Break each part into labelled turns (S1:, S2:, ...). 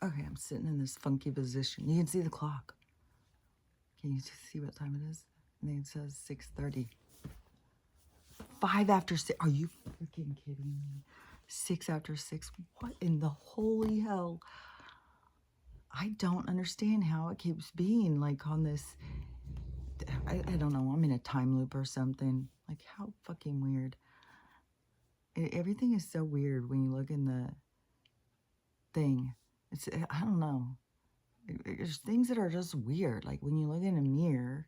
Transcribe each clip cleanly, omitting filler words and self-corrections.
S1: Okay, I'm sitting in this funky position. You can see the clock. Can you see what time it is? I think it says 6:30. 5 after 6. Are you freaking kidding me? 6 after 6. What in the holy hell? I don't understand how it keeps being like on this. I don't know. I'm in a time loop or something. Like, how fucking weird. Everything is so weird when you look in the thing. I don't know. There's things that are just weird. Like when you look in a mirror,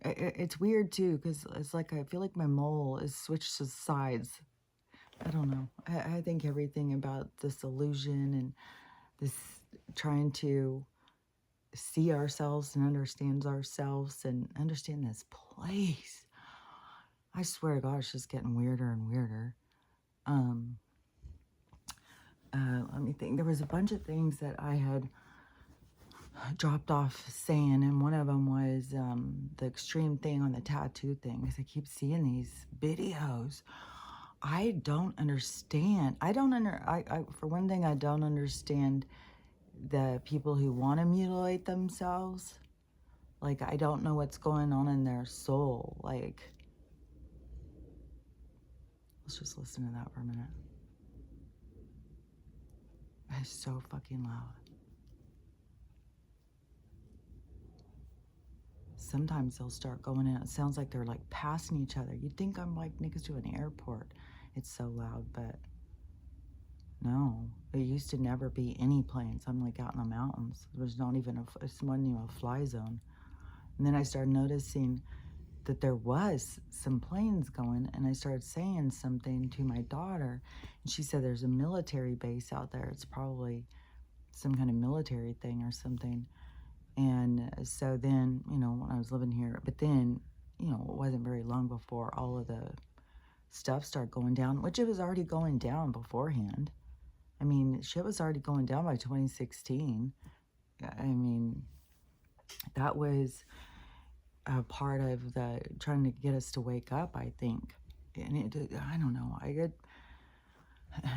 S1: it's weird too, because it's like I feel like my mole is switched to sides. I don't know. I think everything about this illusion and this trying to see ourselves and understand ourselves and understand this place. I swear to God, it's just getting weirder and weirder. Let me think. There was a bunch of things that I had dropped off saying, and one of them was the extreme thing on the tattoo thing, because I keep seeing these videos. I don't understand. For one thing, I don't understand the people who want to mutilate themselves. Like, I don't know what's going on in their soul. Like, let's just listen to that for a minute. It's so fucking loud. Sometimes they'll start going in. It sounds like they're like passing each other. You'd think I'm like niggas to an airport. It's so loud, but no. It used to never be any planes. I'm like out in the mountains. There's not even it wasn't even a fly zone. And then I started noticing that there was some planes going, and I started saying something to my daughter, and she said there's a military base out there. It's probably some kind of military thing or something. And so then, you know, when I was living here, but then, you know, it wasn't very long before all of the stuff started going down, which it was already going down beforehand. I mean, shit was already going down by 2016. I mean, that was a part of the trying to get us to wake up, I think. And I don't know.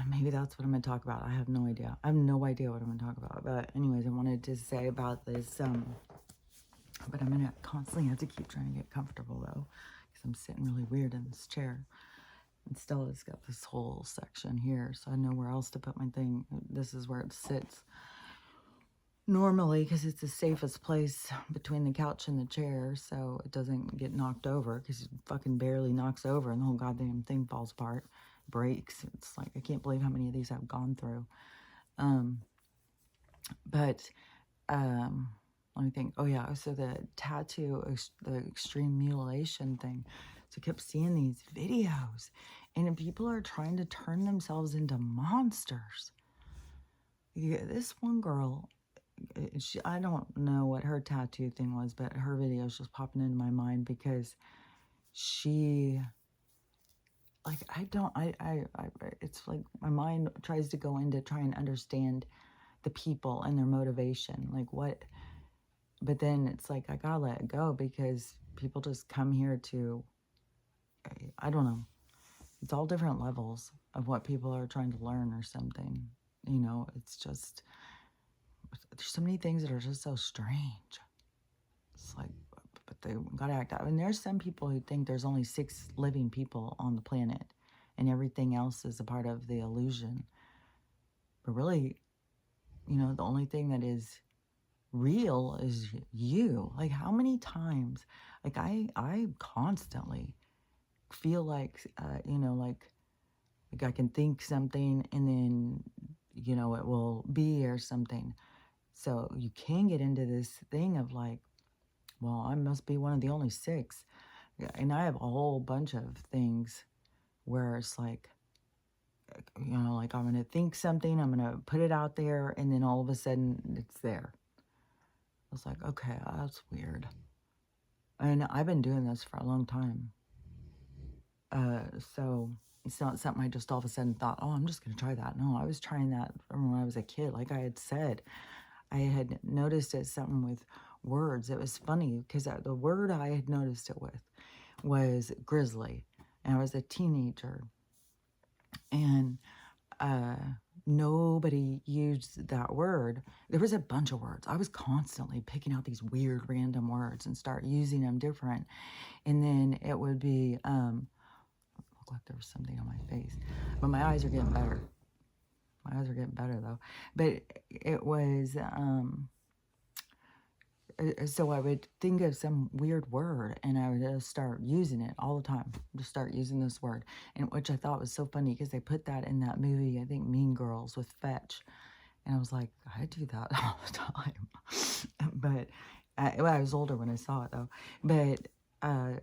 S1: Maybe that's what I'm going to talk about. I have no idea. I have no idea what I'm going to talk about. But anyways, I wanted to say about this, but I'm going to constantly have to keep trying to get comfortable, though, because I'm sitting really weird in this chair. And Stella's got this whole section here, so I know where else to put my thing. This is where it sits normally, because it's the safest place between the couch and the chair, so it doesn't get knocked over, because it fucking barely knocks over and the whole goddamn thing falls apart, breaks. It's like, I can't believe how many of these I've gone through. Let me think. Oh yeah, so the tattoo, the extreme mutilation thing. So I kept seeing these videos, and people are trying to turn themselves into monsters. Yeah, this one girl, I don't know what her tattoo thing was, but her video is just popping into my mind because she, like, it's like my mind tries to go into try and understand the people and their motivation, like what, but then it's like, I gotta let it go because people just come here to, I don't know, it's all different levels of what people are trying to learn or something, you know, it's just, there's so many things that are just so strange. It's like, but they gotta act out. And there's some people who think there's only 6 living people on the planet and everything else is a part of the illusion. But really, you know, the only thing that is real is you. Like, how many times, like, I constantly feel like, you know, like I can think something and then, you know, it will be or something. So you can get into this thing of like, well, I must be one of the only 6. And I have a whole bunch of things where it's like, you know, like I'm going to think something, I'm going to put it out there, and then all of a sudden it's there. I was like, okay, that's weird. And I've been doing this for a long time. So it's not something I just all of a sudden thought, oh, I'm just going to try that. No, I was trying that from when I was a kid. Like I had said, I had noticed it something with words. It was funny because the word I had noticed it with was grizzly. And I was a teenager. And nobody used that word. There was a bunch of words. I was constantly picking out these weird random words and start using them different. And then it would be, look like there was something on my face. But my eyes are getting better. My eyes are getting better though. But it was, so I would think of some weird word and I would just start using it all the time. Just start using this word, and which I thought was so funny because they put that in that movie, I think Mean Girls with Fetch, and I was like, I do that all the time. But well, I was older when I saw it though. But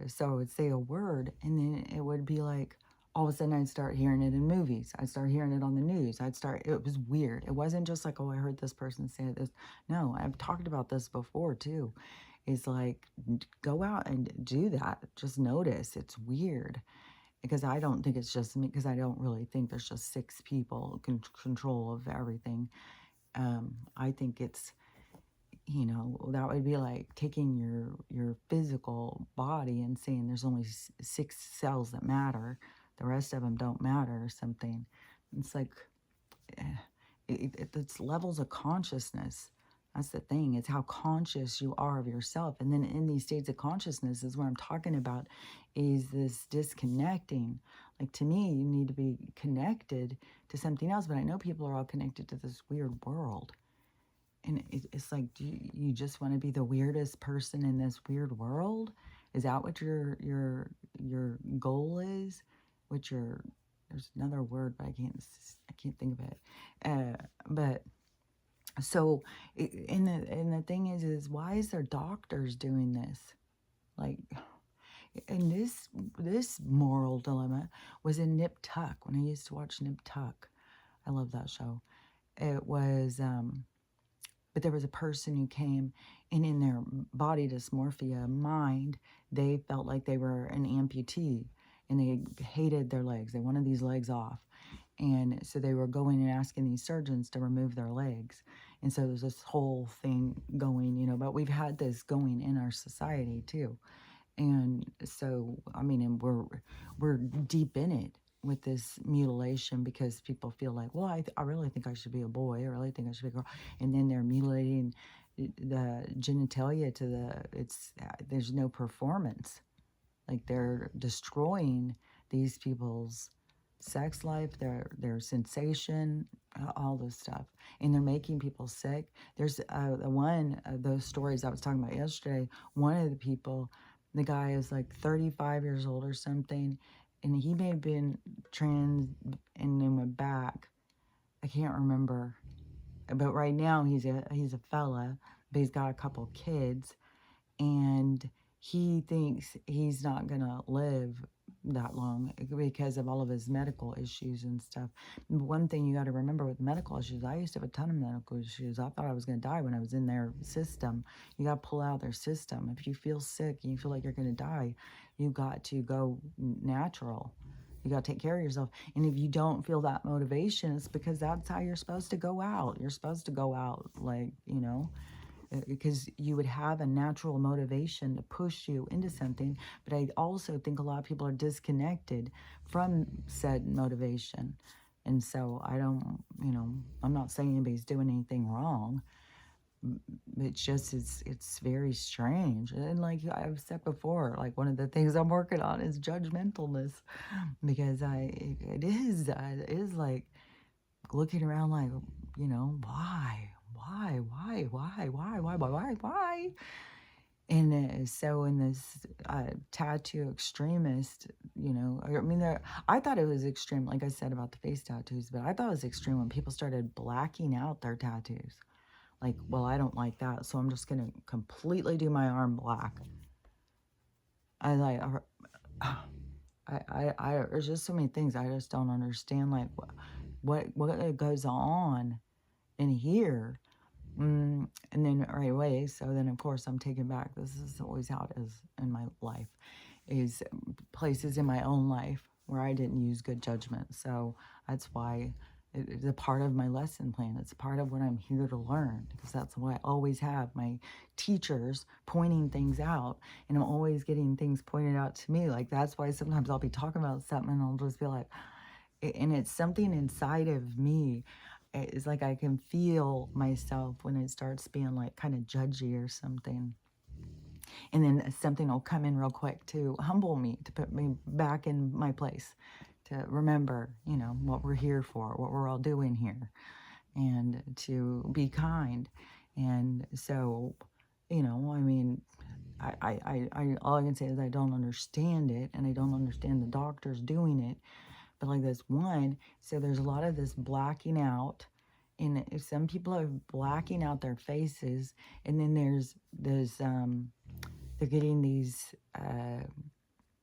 S1: so I would say a word, and then it would be like all of a sudden I'd start hearing it in movies. I'd start hearing it on the news. It was weird. It wasn't just like, oh, I heard this person say this. No, I've talked about this before too. It's like, go out and do that. Just notice. It's weird. Because I don't think it's just me, because I don't really think there's just 6 people control of everything. I think it's, that would be like taking your physical body and saying there's only 6 cells that matter, the rest of them don't matter or something. It's like, it's levels of consciousness. That's the thing. It's how conscious you are of yourself. And then in these states of consciousness is what I'm talking about, is this disconnecting. Like, to me, you need to be connected to something else. But I know people are all connected to this weird world. And it's like, do you just want to be the weirdest person in this weird world? Is that what your goal is? There's another word, but I can't think of it. But so, and the thing is why is there doctors doing this? Like, and this moral dilemma was in Nip Tuck when I used to watch Nip Tuck. I love that show. It was, but there was a person who came, and in their body dysmorphia mind, they felt like they were an amputee, and they hated their legs. They wanted these legs off. And so they were going and asking these surgeons to remove their legs. And so there's this whole thing going, but we've had this going in our society too. And so, I mean, and we're deep in it with this mutilation, because people feel like, well, I really think I should be a boy. I really think I should be a girl. And then they're mutilating the genitalia there's no performance. Like, they're destroying these people's sex life, their sensation, all this stuff. And they're making people sick. There's one of those stories I was talking about yesterday. One of the people, the guy is like 35 years old or something, and he may have been trans and then went back. I can't remember. But right now he's a fella, but he's got a couple kids, and he thinks he's not gonna live that long because of all of his medical issues and stuff. One thing you got to remember with medical issues, I used to have a ton of medical issues. I thought I was going to die when I was in their system. You got to pull out their system. If you feel sick and you feel like you're going to die, you got to go natural. You got to take care of yourself. And if you don't feel that motivation, it's because that's how you're supposed to go out. You're supposed to go out like, because you would have a natural motivation to push you into something. But I also think a lot of people are disconnected from said motivation. And so I don't, I'm not saying anybody's doing anything wrong. It's just, it's very strange. And like I've said before, like one of the things I'm working on is judgmentalness, because it is like looking around like, why? Why? And so in this tattoo extremist, I thought it was extreme, like I said about the face tattoos, but I thought it was extreme when people started blacking out their tattoos. Like, well, I don't like that, so I'm just going to completely do my arm black. There's just so many things I just don't understand, like what goes on in here. And then right away, so then of course I'm taken back. This is always how it is in my life, is places in my own life where I didn't use good judgment. So that's why it's a part of my lesson plan. It's a part of what I'm here to learn, because that's why I always have my teachers pointing things out, and I'm always getting things pointed out to me. Like, that's why sometimes I'll be talking about something and I'll just be like, and it's something inside of me. it's like I can feel myself when it starts being like kind of judgy or something. And then something will come in real quick to humble me, to put me back in my place, to remember, you know, what we're here for, what we're all doing here, and to be kind. And so, you know, I mean, all I can say is I don't understand it, and I don't understand the doctors doing it. But like this one, so there's a lot of this blacking out, and some people are blacking out their faces, and then there's they're getting these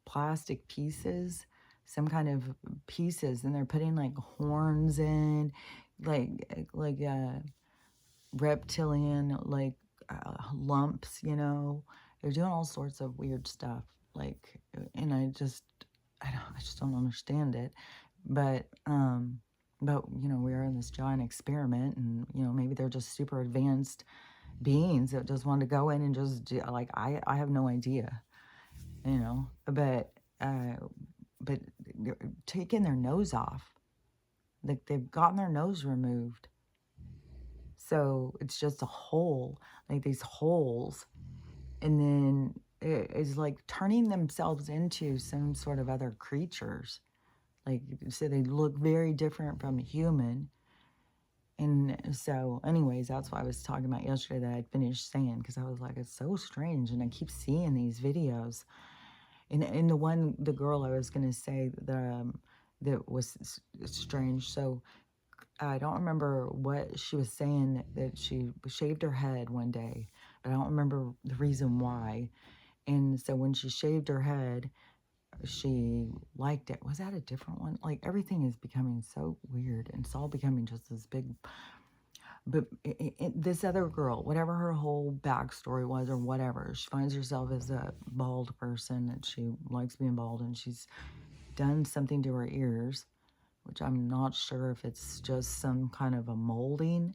S1: plastic pieces, some kind of pieces, and they're putting like horns in, like reptilian, like lumps, you know. They're doing all sorts of weird stuff, like, and I just don't understand it. But you know, we are in this giant experiment, and you know, maybe they're just super advanced beings that just want to go in and just do, like, I have no idea, you know. But they're taking their nose off, like they've gotten their nose removed, so it's just a hole, like these holes, and then it's like turning themselves into some sort of other creatures, like, so they look very different from a human. And so anyways, that's what I was talking about yesterday that I'd finished saying, because I was like, it's so strange, and I keep seeing these videos. And the girl I was gonna say that was strange. So I don't remember what she was saying, that she shaved her head one day, but I don't remember the reason why. And so when she shaved her head, she liked it. Was that a different one? Like, everything is becoming so weird, and it's all becoming just this big. But this other girl, whatever her whole backstory was or whatever, she finds herself as a bald person, and she likes being bald, and she's done something to her ears, which I'm not sure if it's just some kind of a molding,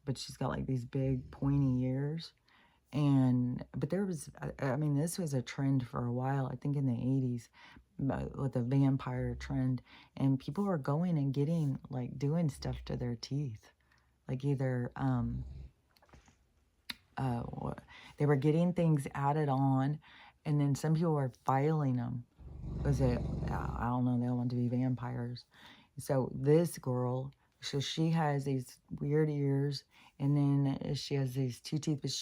S1: but she's got like these big pointy ears. But there was, I mean, this was a trend for a while, I think in the 80s, with the vampire trend, and people were going and getting, like, doing stuff to their teeth, like either, uh, they were getting things added on, and then some people were filing them. Was it, I don't know, they all want to be vampires. So this girl, so she has these weird ears, and then she has these two teeth. But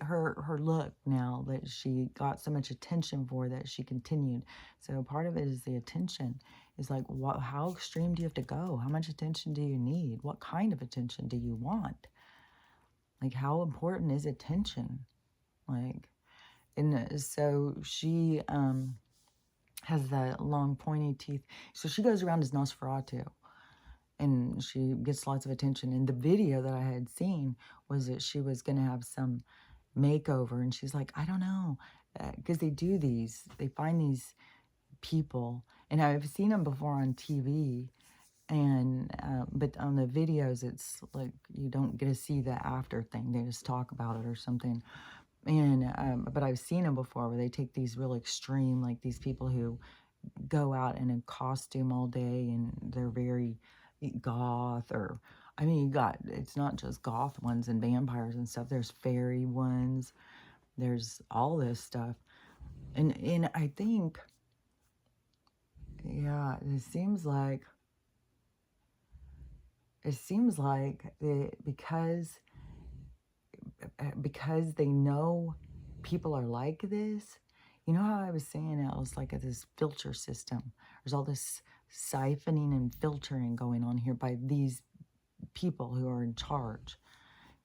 S1: her look now, that she got so much attention for, that she continued. So part of it is the attention. Is like, what? How extreme do you have to go? How much attention do you need? What kind of attention do you want? Like, how important is attention? Like, and so she has the long pointy teeth. So she goes around as Nosferatu, and she gets lots of attention. And the video that I had seen was that she was going to have some makeover, and she's like, I don't know, because they find these people, and I've seen them before on TV, and but on the videos, it's like you don't get to see the after thing. They just talk about it or something. And but I've seen them before, where they take these real extreme, like these people who go out in a costume all day, and they're very goth, or, I mean, it's not just goth ones and vampires and stuff. There's fairy ones. There's all this stuff. And I think, yeah, it seems like because they know people are like this. You know how I was saying it was like this filter system. There's all this siphoning and filtering going on here by these people who are in charge.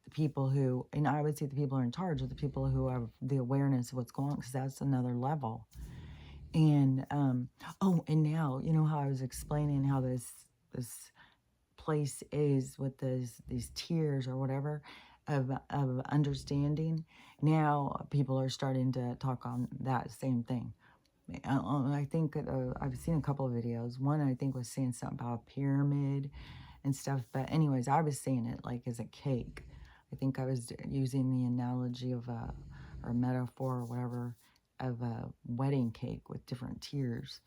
S1: The people who, and I would say the people who are in charge are the people who have the awareness of what's going on, because that's another level. And oh, and now, you know how I was explaining how this place is with these tiers or whatever of understanding. Now people are starting to talk on that same thing. I think I've seen a couple of videos. One, I think, was saying something about a pyramid and stuff. But anyways, I was saying it like as a cake. I think I was using the analogy of or metaphor or whatever, of a wedding cake with different tiers,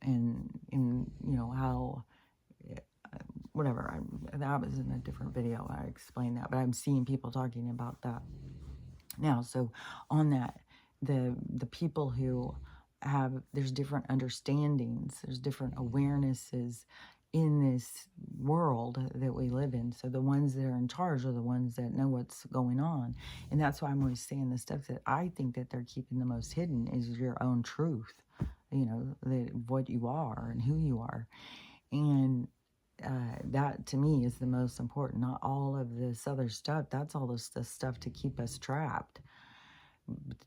S1: and you know how whatever. That was in a different video. I explained that, but I'm seeing people talking about that now. So on that, the people who have, there's different understandings, there's different awarenesses in this world that we live in. So the ones that are in charge are the ones that know what's going on. And that's why I'm always saying the stuff that I think that they're keeping the most hidden is your own truth, what you are and who you are. And that to me is the most important, not all of this other stuff. That's all the stuff to keep us trapped.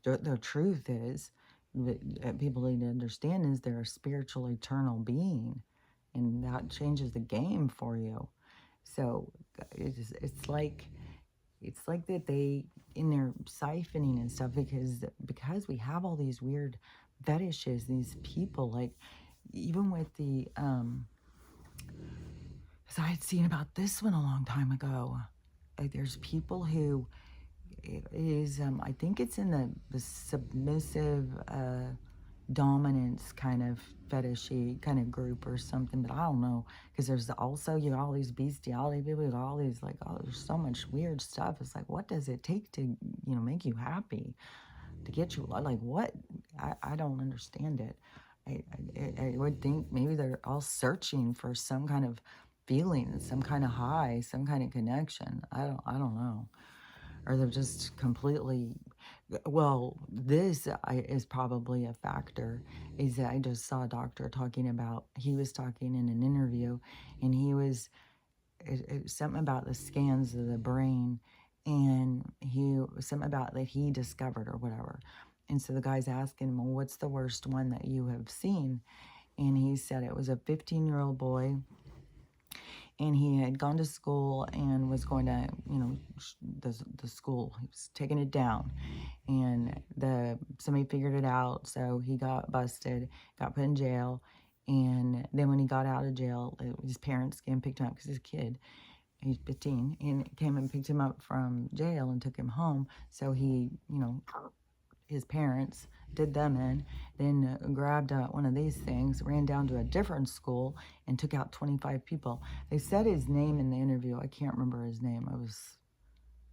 S1: The truth is that people need to understand is they're a spiritual eternal being, and that changes the game for you. So it's like that they, in their siphoning and stuff, because we have all these weird fetishes, these people, like even with the because I had seen about this one a long time ago. Like there's people who is I think it's in the submissive dominance kind of fetishy kind of group or something, but I don't know, because there's also, all these bestiality people, all these, like, oh, there's so much weird stuff. It's like, what does it take to make you happy, to get you, like, what? I don't understand it. I would think maybe they're all searching for some kind of feeling, some kind of high, some kind of connection. I don't know. Or they're just completely, well, this is probably a factor, is that I just saw a doctor talking about, he was talking in an interview, and he was, something about the scans of the brain, and something about that he discovered or whatever. And so the guy's asking him, well, what's the worst one that you have seen? And he said it was a 15-year-old boy, and he had gone to school and was going to, the school, he was taking it down, and somebody figured it out, so he got busted, got put in jail, and then when he got out of jail, his parents came and picked him up, because he's a kid, he's 15, and came and picked him up from jail and took him home, so he, his parents did them in, then grabbed one of these things, ran down to a different school, and took out 25 people. They said his name in the interview. I can't remember his name. It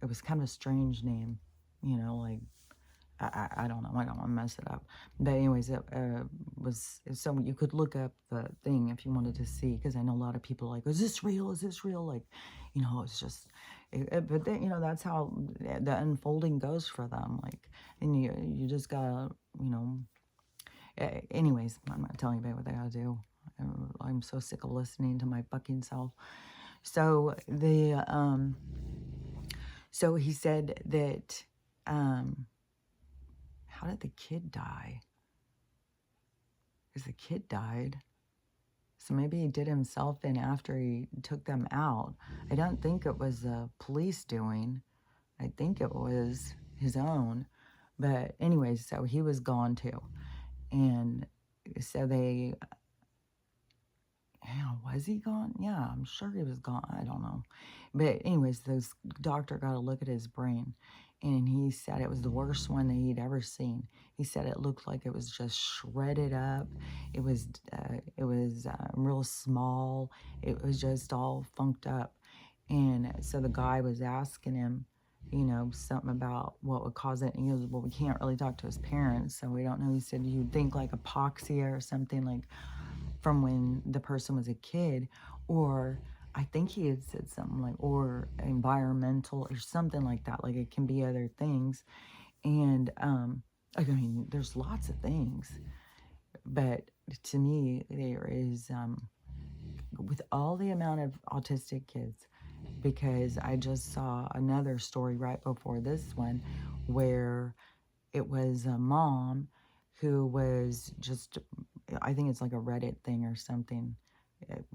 S1: was kind of a strange name, like, I don't know. I don't want to mess it up. But anyways, it was, so you could look up the thing if you wanted to see, because I know a lot of people are like, is this real? Is this real? Like, it's just, but then, that's how the unfolding goes for them. Like, and you just gotta, anyways, I'm not telling anybody what they gotta do. I'm so sick of listening to my fucking self. So so he said that, how did the kid die? Because the kid died. So maybe he did himself in after he took them out. I don't think it was the police doing. I think it was his own. But anyways, so he was gone too. And so was he gone? Yeah, I'm sure he was gone. I don't know. But anyways, this doctor got a look at his brain, and he said it was the worst one that he'd ever seen. He said it looked like it was just shredded up. It was real small. It was just all funked up. And so the guy was asking him, something about what would cause it. And he goes, well, we can't really talk to his parents, so we don't know. He said, you'd think like hypoxia or something, like from when the person was a kid, or I think he had said something like, or environmental or something like that. Like, it can be other things. And, I mean, there's lots of things, but to me, there is, with all the amount of autistic kids, because I just saw another story right before this one where it was a mom who was just, I think it's like a Reddit thing or something,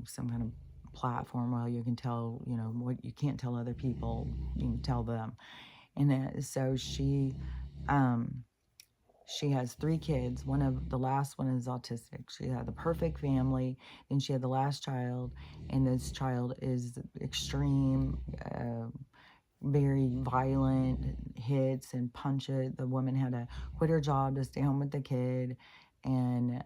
S1: some kind of platform where you can tell, what you can't tell other people, you can tell them. And so she has 3 kids. The last one is autistic. She had the perfect family. Then she had the last child, and this child is extreme, very violent, hits and punches. The woman had to quit her job to stay home with the kid. and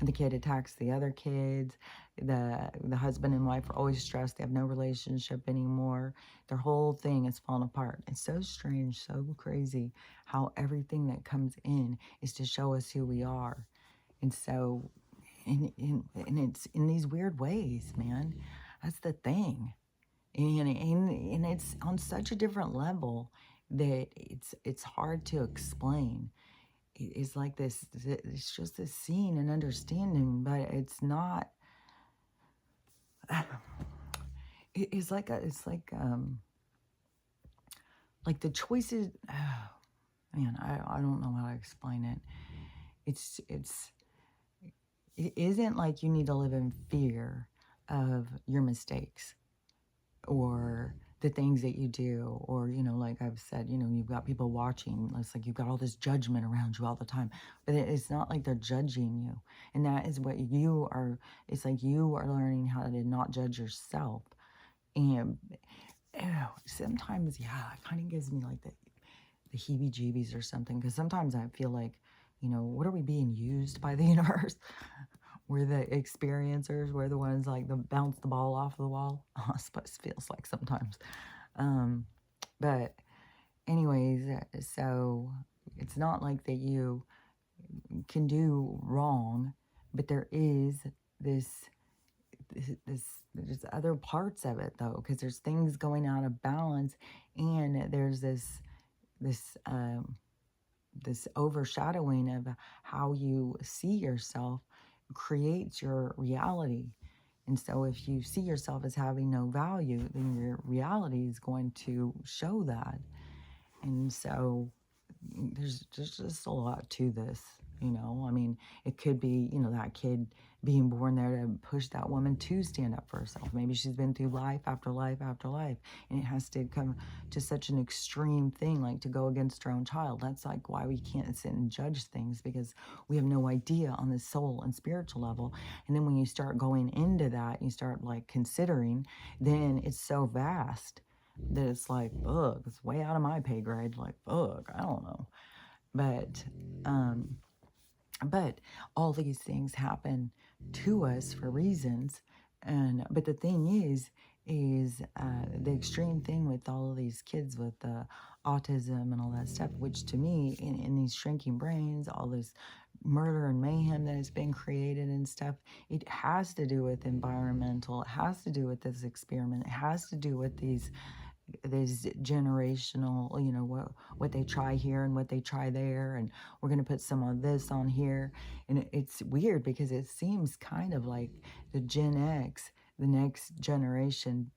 S1: the kid attacks the other kids. The husband and wife are always stressed. They have no relationship anymore. Their whole thing is falling apart. It's so strange, so crazy how everything that comes in is to show us who we are. And so, and it's in these weird ways, man. That's the thing. And it's on such a different level that it's hard to explain. It's like this, it's just this seeing and understanding, but it's not. It's like the choices. Oh, man, I don't know how to explain it. It isn't like you need to live in fear of your mistakes or the things that you do, or, like I've said, you've got people watching. It's like you've got all this judgment around you all the time, but it's not like they're judging you. And that is what you are. It's like you are learning how to not judge yourself. And sometimes, yeah, it kind of gives me like the heebie-jeebies or something, because sometimes I feel like, what are we being used by the universe? We're the experiencers. We're the ones like the bounce the ball off the wall. I suppose it feels like sometimes. But anyways, so it's not like that you can do wrong, but there is this there's other parts of it though, because there's things going out of balance, and there's this this overshadowing of how you see yourself creates your reality. And so if you see yourself as having no value, then your reality is going to show that. And so there's just a lot to this, I mean, it could be, that kid being born there to push that woman to stand up for herself. Maybe she's been through life after life after life, and it has to come to such an extreme thing, like to go against her own child. That's like why we can't sit and judge things, because we have no idea on the soul and spiritual level. And then when you start going into that, you start like considering, then it's so vast that it's like, ugh, it's way out of my pay grade. Like, ugh, I don't know. But all these things happen to us for reasons. But the thing is the extreme thing with all of these kids with autism and all that stuff, which to me, in these shrinking brains, all this murder and mayhem that has been created and stuff, it has to do with environmental. It has to do with this experiment. It has to do with these generational, what they try here and what they try there, and we're going to put some of this on here. And it's weird because it seems kind of like the Gen X, the next generation,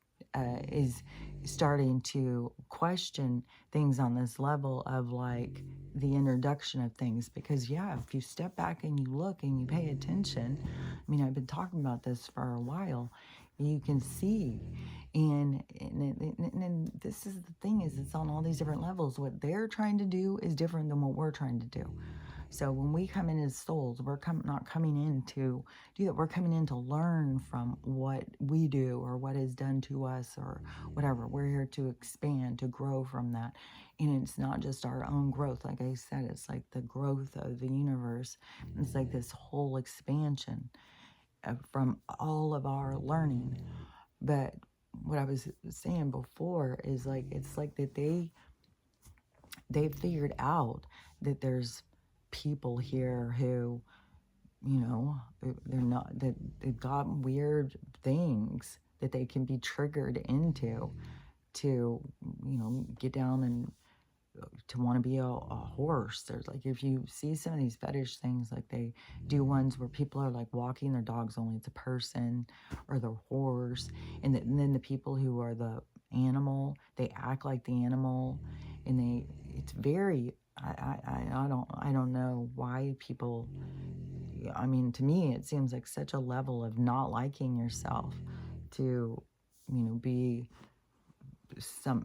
S1: is starting to question things on this level of like the introduction of things. Because yeah, if you step back and you look and you pay attention, I mean, I've been talking about this for a while, you can see. And this is the thing, is it's on all these different levels. What they're trying to do is different than what we're trying to do. So when we come in as souls, we're not coming in to do that. We're coming in to learn from what we do or what is done to us or whatever. We're here to expand, to grow from that. And it's not just our own growth. Like I said, it's like the growth of the universe. It's like this whole expansion from all of our learning. But what I was saying before is like, it's like that they figured out that there's people here who, they're not, that they've got weird things that they can be triggered into to, get down and to want to be a horse. There's like, if you see some of these fetish things, like they do ones where people are like walking their dogs, only it's a person or the horse, and then the people who are the animal, they act like the animal, and it's very, I don't know why people, I mean, to me it seems like such a level of not liking yourself to, be some,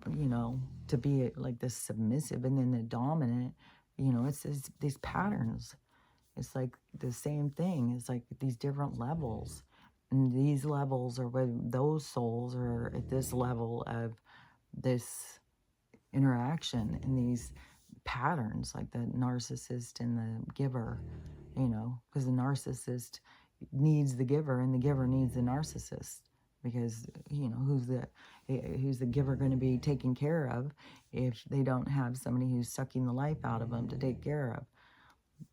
S1: to be like this submissive, and then the dominant, it's these patterns. It's like the same thing. It's like these different levels, and these levels are where those souls are at this level of this interaction, and these patterns, like the narcissist and the giver, because the narcissist needs the giver and the giver needs the narcissist, because who's the giver going to be taken care of if they don't have somebody who's sucking the life out of them to take care of?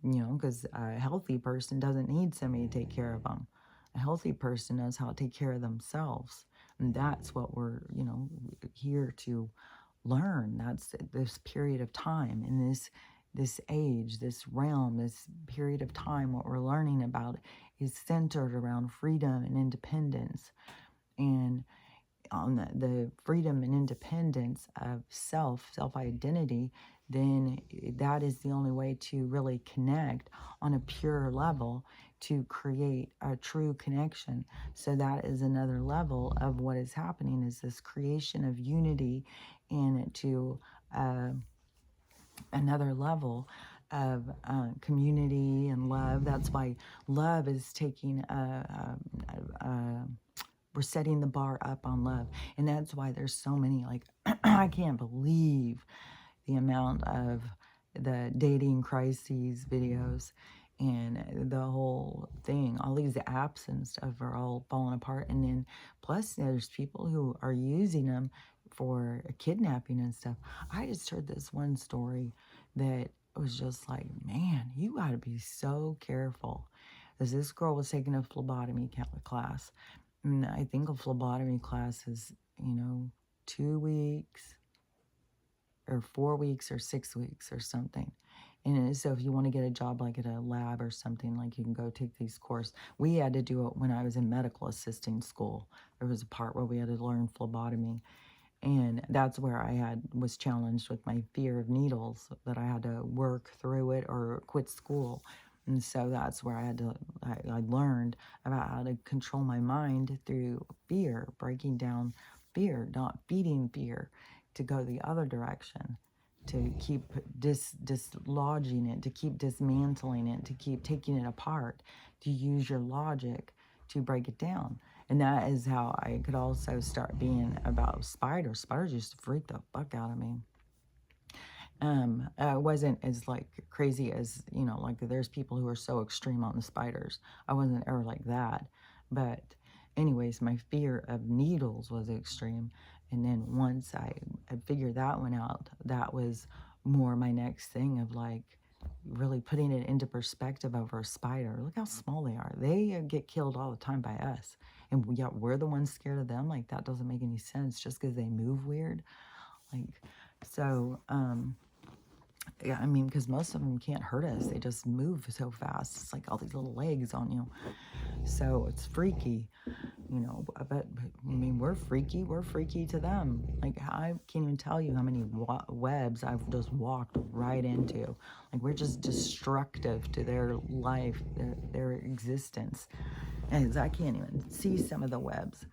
S1: Because a healthy person doesn't need somebody to take care of them. A healthy person knows how to take care of themselves. And that's what we're, here to learn. That's this period of time in this age, this realm, this period of time. What we're learning about is centered around freedom and independence, and on the freedom and independence of self-identity. Then that is the only way to really connect on a pure level, to create a true connection. So that is another level of what is happening, is this creation of unity, and to another level of community and love. That's why love is taking we're setting the bar up on love. And that's why there's so many, like, I can't believe the amount of the dating crises videos and the whole thing. All these apps and stuff are all falling apart. And then plus there's people who are using them for kidnapping and stuff. I just heard this one story that was just like, man, you got to be so careful. As this girl was taking a phlebotomy class, and I think a phlebotomy class is, 2 weeks or 4 weeks or 6 weeks or something. And so if you want to get a job like at a lab or something, like, you can go take these courses. We had to do it when I was in medical assisting school. There was a part where we had to learn phlebotomy. And that's where I was challenged with my fear of needles, that I had to work through it or quit school. And so that's where I learned about how to control my mind through fear, breaking down fear, not feeding fear, to go the other direction, to keep dislodging it, to keep dismantling it, to keep taking it apart, to use your logic to break it down. And that is how I could also start being about spiders. Spiders used to freak the fuck out of me. I wasn't as like crazy as, like there's people who are so extreme on the spiders. I wasn't ever like that. But anyways, my fear of needles was extreme. And then once I figured that one out, that was more my next thing of like really putting it into perspective over a spider. Look how small they are. They get killed all the time by us. And yet we're the ones scared of them. Like, that doesn't make any sense just because they move weird. Like, so, yeah, I mean, because most of them can't hurt us. They just move so fast. It's like all these little legs on you. So it's freaky, but I mean, we're freaky to them. Like, I can't even tell you how many webs I've just walked right into. Like, we're just destructive to their life, their existence. And I can't even see some of the webs,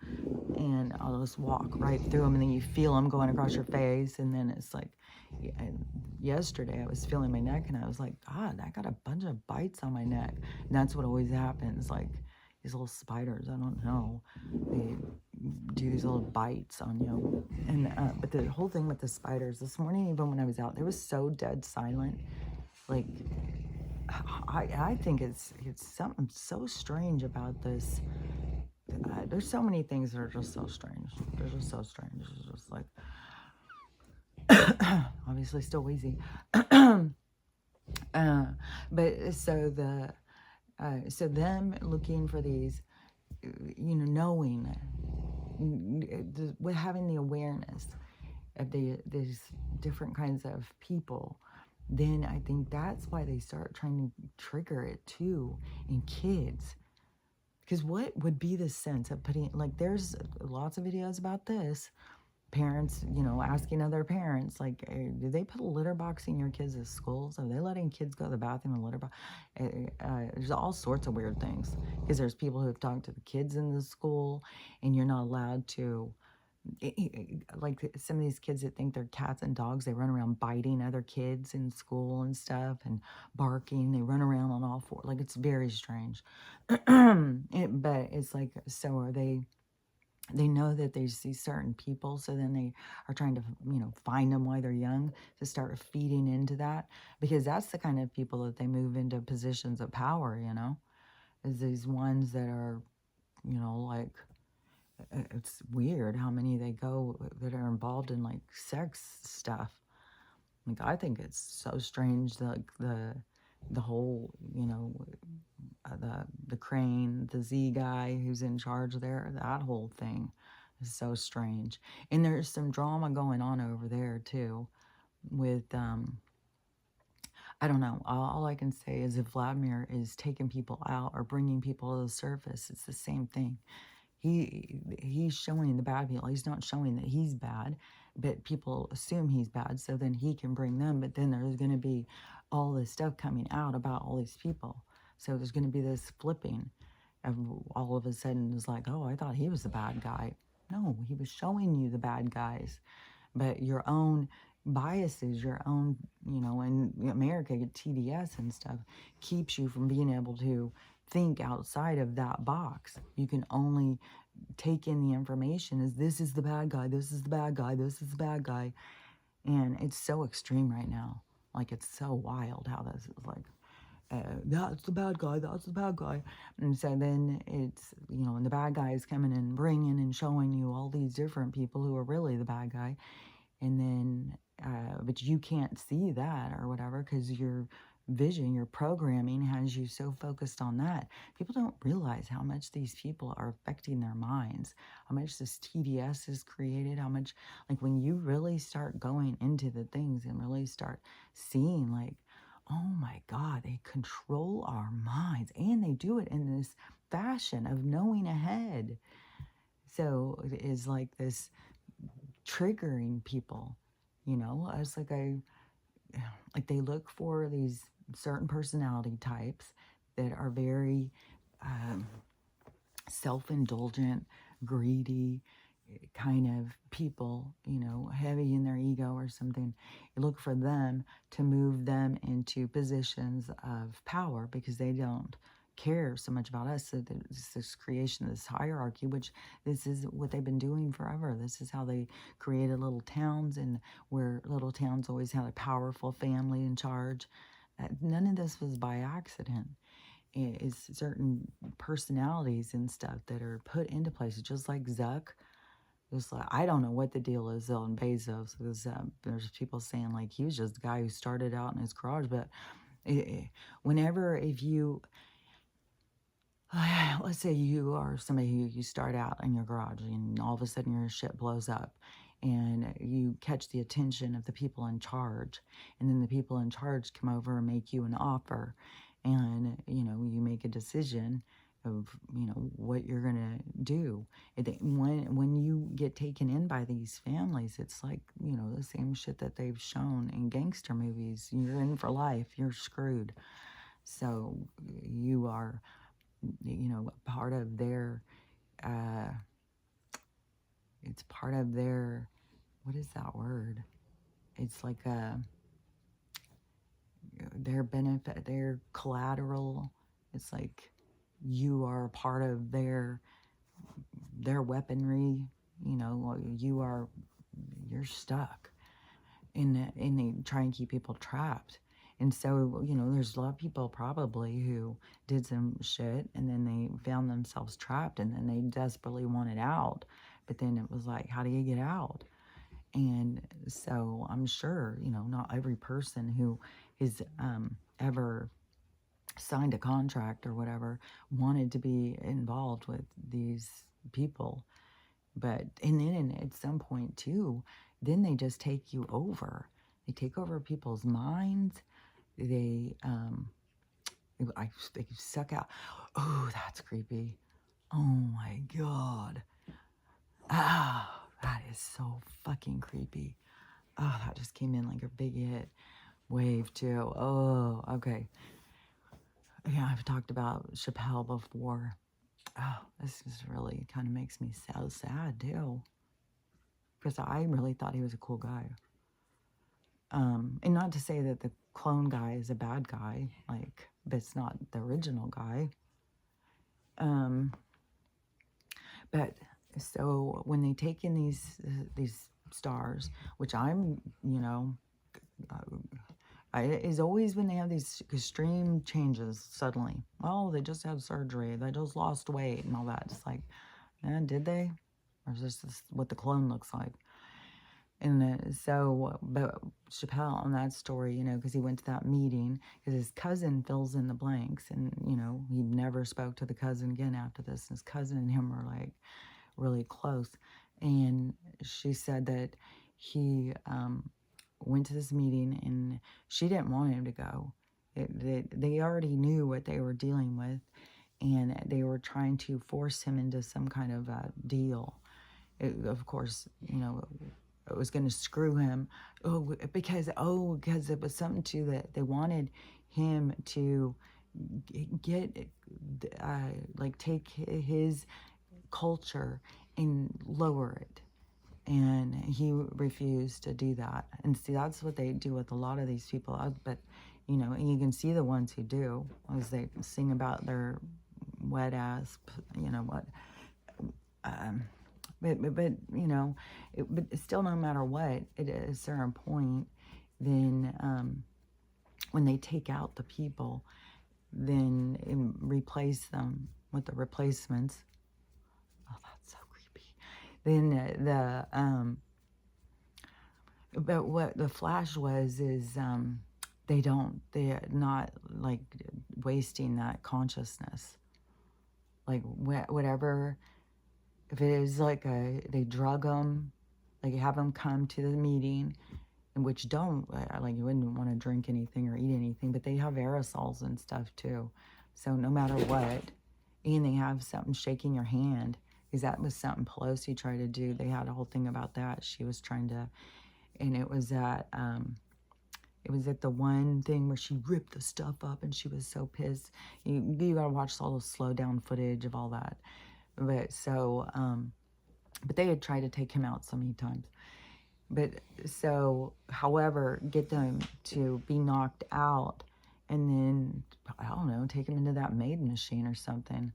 S1: and I'll just walk right through them, and then you feel them going across your face, and then it's like, yesterday I was feeling my neck, and I was like, God, I got a bunch of bites on my neck. And that's what always happens, like, these little spiders, I don't know, they do these little bites on you. And but the whole thing with the spiders, this morning, even when I was out, they was so dead silent. Like, I think it's something so strange about this. There's so many things that are just so strange. They're just so strange. It's just like, obviously still wheezy. But so them looking for these, knowing, with having the awareness of these different kinds of people, then I think that's why they start trying to trigger it too in kids. Because what would be the sense of putting, like, there's lots of videos about this. Parents, asking other parents, like, hey, do they put a litter box in your kids' schools? Are they letting kids go to the bathroom in a litter box? There's all sorts of weird things. Because there's people who have talked to the kids in the school, and you're not allowed to. Like, some of these kids that think they're cats and dogs, they run around biting other kids in school and stuff, and barking. They run around on all four. Like, it's very strange. But it's like, so are they They know that there's these certain people, so then they are trying to, find them while they're young to start feeding into that, because that's the kind of people that they move into positions of power, is these ones that are, like, it's weird how many they go that are involved in like sex stuff. Like, I think it's so strange, the whole, the Crane, the Z guy who's in charge there, that whole thing is so strange. And there's some drama going on over there too with, I don't know. All I can say is if Vladimir is taking people out or bringing people to the surface, it's the same thing. He's showing the bad people. He's not showing that he's bad, but people assume he's bad, so then he can bring them. But then there's going to be all this stuff coming out about all these people. So there's going to be this flipping of all of a sudden it's like, oh, I thought he was the bad guy. No, he was showing you the bad guys. But your own biases, your own, in America, TDS and stuff, keeps you from being able to think outside of that box. You can only take in the information as this is the bad guy, this is the bad guy, this is the bad guy. And it's so extreme right now. Like, it's so wild how this is like, that's the bad guy, that's the bad guy. And so then it's, and the bad guy is coming and bringing and showing you all these different people who are really the bad guy. And then, but you can't see that or whatever because your vision, your programming has you so focused on that. People don't realize how much these people are affecting their minds, how much this TDS is created, how much, like, when you really start going into the things and really start seeing, like, oh my God, they control our minds, and they do it in this fashion of knowing ahead. So it is like this triggering people, it's like they look for these certain personality types that are very self-indulgent, greedy kind of people, heavy in their ego or something. You look for them to move them into positions of power because they don't care so much about us. So there's this creation of this hierarchy, which this is what they've been doing forever. This is how they created little towns, and where little towns always had a powerful family in charge. None of this was by accident. It's certain personalities and stuff that are put into place, just like Zuck. Just like, I don't know what the deal is on Bezos, because there's people saying like he was just the guy who started out in his garage. But whenever, if you, let's say you are somebody who you start out in your garage and all of a sudden your shit blows up and you catch the attention of the people in charge, and then the people in charge come over and make you an offer, and you make a decision of what you're gonna do. When you get taken in by these families, it's like the same shit that they've shown in gangster movies. You're in for life, you're screwed. So you are part of their it's part of their, what is that word? It's like their benefit, their collateral. It's like you are part of their weaponry. You're stuck, and they try and keep people trapped. And so, there's a lot of people probably who did some shit and then they found themselves trapped and then they desperately wanted out. But then it was like, how do you get out? And so I'm sure, not every person who has ever signed a contract or whatever wanted to be involved with these people. But, and then at some point too, then they just take you over. They take over people's minds. They suck out. Oh, that's creepy. Oh my God. Ah, that is so fucking creepy. Oh, that just came in like a big hit wave too. Oh, okay. Yeah, I've talked about Chappelle before. Oh, this just really kind of makes me so sad too, because I really thought he was a cool guy. And not to say that the clone guy is a bad guy, like, but it's not the original guy. But So when they take in these stars, which I'm, uh, is always when they have these extreme changes suddenly. Oh, they just had surgery. They just lost weight and all that. It's like, did they? Or is this what the clone looks like? And but Chappelle on that story, because he went to that meeting, because his cousin fills in the blanks, and, he never spoke to the cousin again after this. His cousin and him were like really close. And she said that he went to this meeting and she didn't want him to go. They already knew what they were dealing with, and they were trying to force him into some kind of a deal. Of course, it was going to screw him. Because it was something too that they wanted him to get, like, take his culture and lower it. And he refused to do that. And see, that's what they do with a lot of these people. But, and you can see the ones who do, as they sing about their wet ass, what. But but still, no matter what, at a certain point, then when they take out the people, then and replace them with the replacements. Oh, that's so creepy. Then but what the Flash is they're not like wasting that consciousness, like whatever. If it is like they drug them, like have them come to the meeting, and which don't, like, you wouldn't want to drink anything or eat anything, but they have aerosols and stuff too. So no matter what, and they have something shaking your hand, because that was something Pelosi tried to do. They had a whole thing about that. She was trying to, and it was at the one thing where she ripped the stuff up and she was so pissed. You gotta watch all the slow down footage of all that. But but they had tried to take him out so many times. But so, however, get them to be knocked out and then, I don't know, take them into that maid machine or something,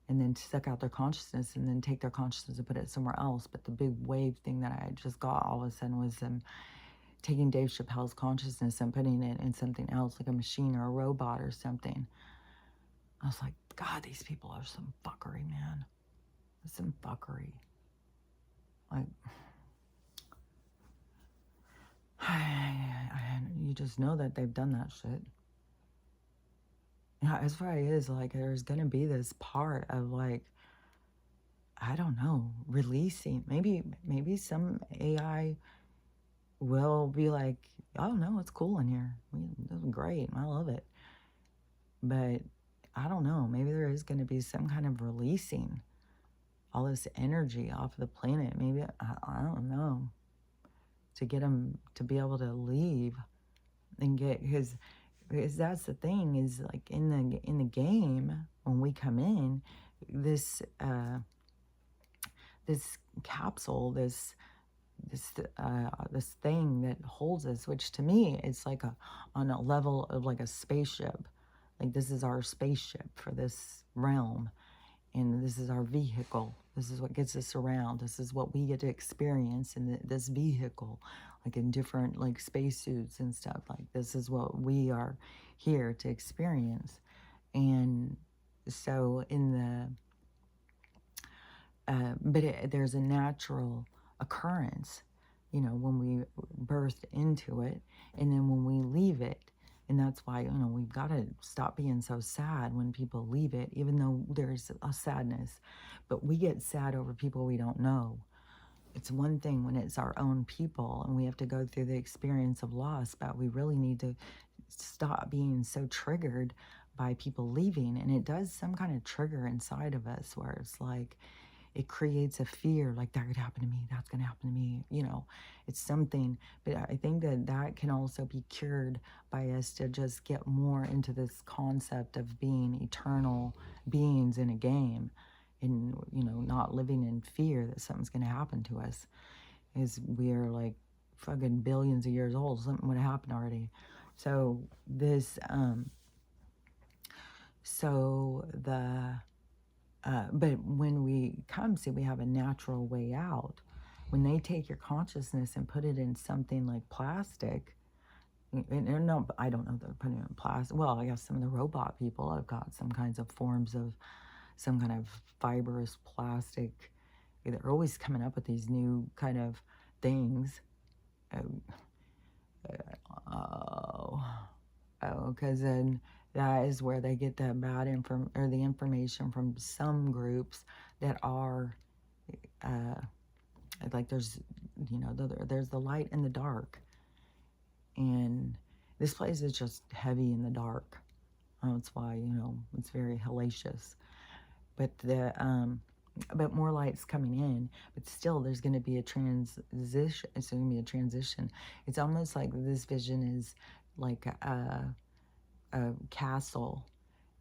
S1: and then suck out their consciousness and then take their consciousness and put it somewhere else. But the big wave thing that I just got all of a sudden was them taking Dave Chappelle's consciousness and putting it in something else, like a machine or a robot or something. I was like, God, these people are some fuckery, man. Some fuckery. Like, you just know that they've done that shit. Yeah, as far as like, there's gonna be this part of like, I don't know, releasing. Maybe some AI will be like, oh no, it's cool in here. This is great. I love it. But I don't know. Maybe there is going to be some kind of releasing all this energy off of the planet. Maybe, I don't know, to get them to be able to leave and get, because that's the thing, is like in the game, when we come in, this this capsule, this thing that holds us, which to me is like on a level of like a spaceship. Like, this is our spaceship for this realm, and this is our vehicle. This is what gets us around. This is what we get to experience in this vehicle, like in different like spacesuits and stuff. Like, this is what we are here to experience. And so there's a natural occurrence, when we birth into it, and then when we leave it. And that's why, we've got to stop being so sad when people leave it, even though there's a sadness. But we get sad over people we don't know. It's one thing when it's our own people and we have to go through the experience of loss, but we really need to stop being so triggered by people leaving. And it does some kind of trigger inside of us where it's like, it creates a fear, like that could happen to me, that's going to happen to me, it's something. But I think that can also be cured by us to just get more into this concept of being eternal beings in a game, and, not living in fear that something's going to happen to us. Is we are like fucking billions of years old, something would have happened already. So this, so the, But when we come, see, we have a natural way out. When they take your consciousness and put it in something like plastic, and no, I don't know if they're putting it in plastic. Well, I guess some of the robot people have got some kinds of forms of some kind of fibrous plastic. They're always coming up with these new kind of things. Oh, because then that is where they get the bad or the information from some groups that are like there's there's the light and the dark, and this place is just heavy in the dark. That's why it's very hellacious. But more light's coming in, but still there's going to be a transition. It's going to be a transition. It's almost like this vision is like a castle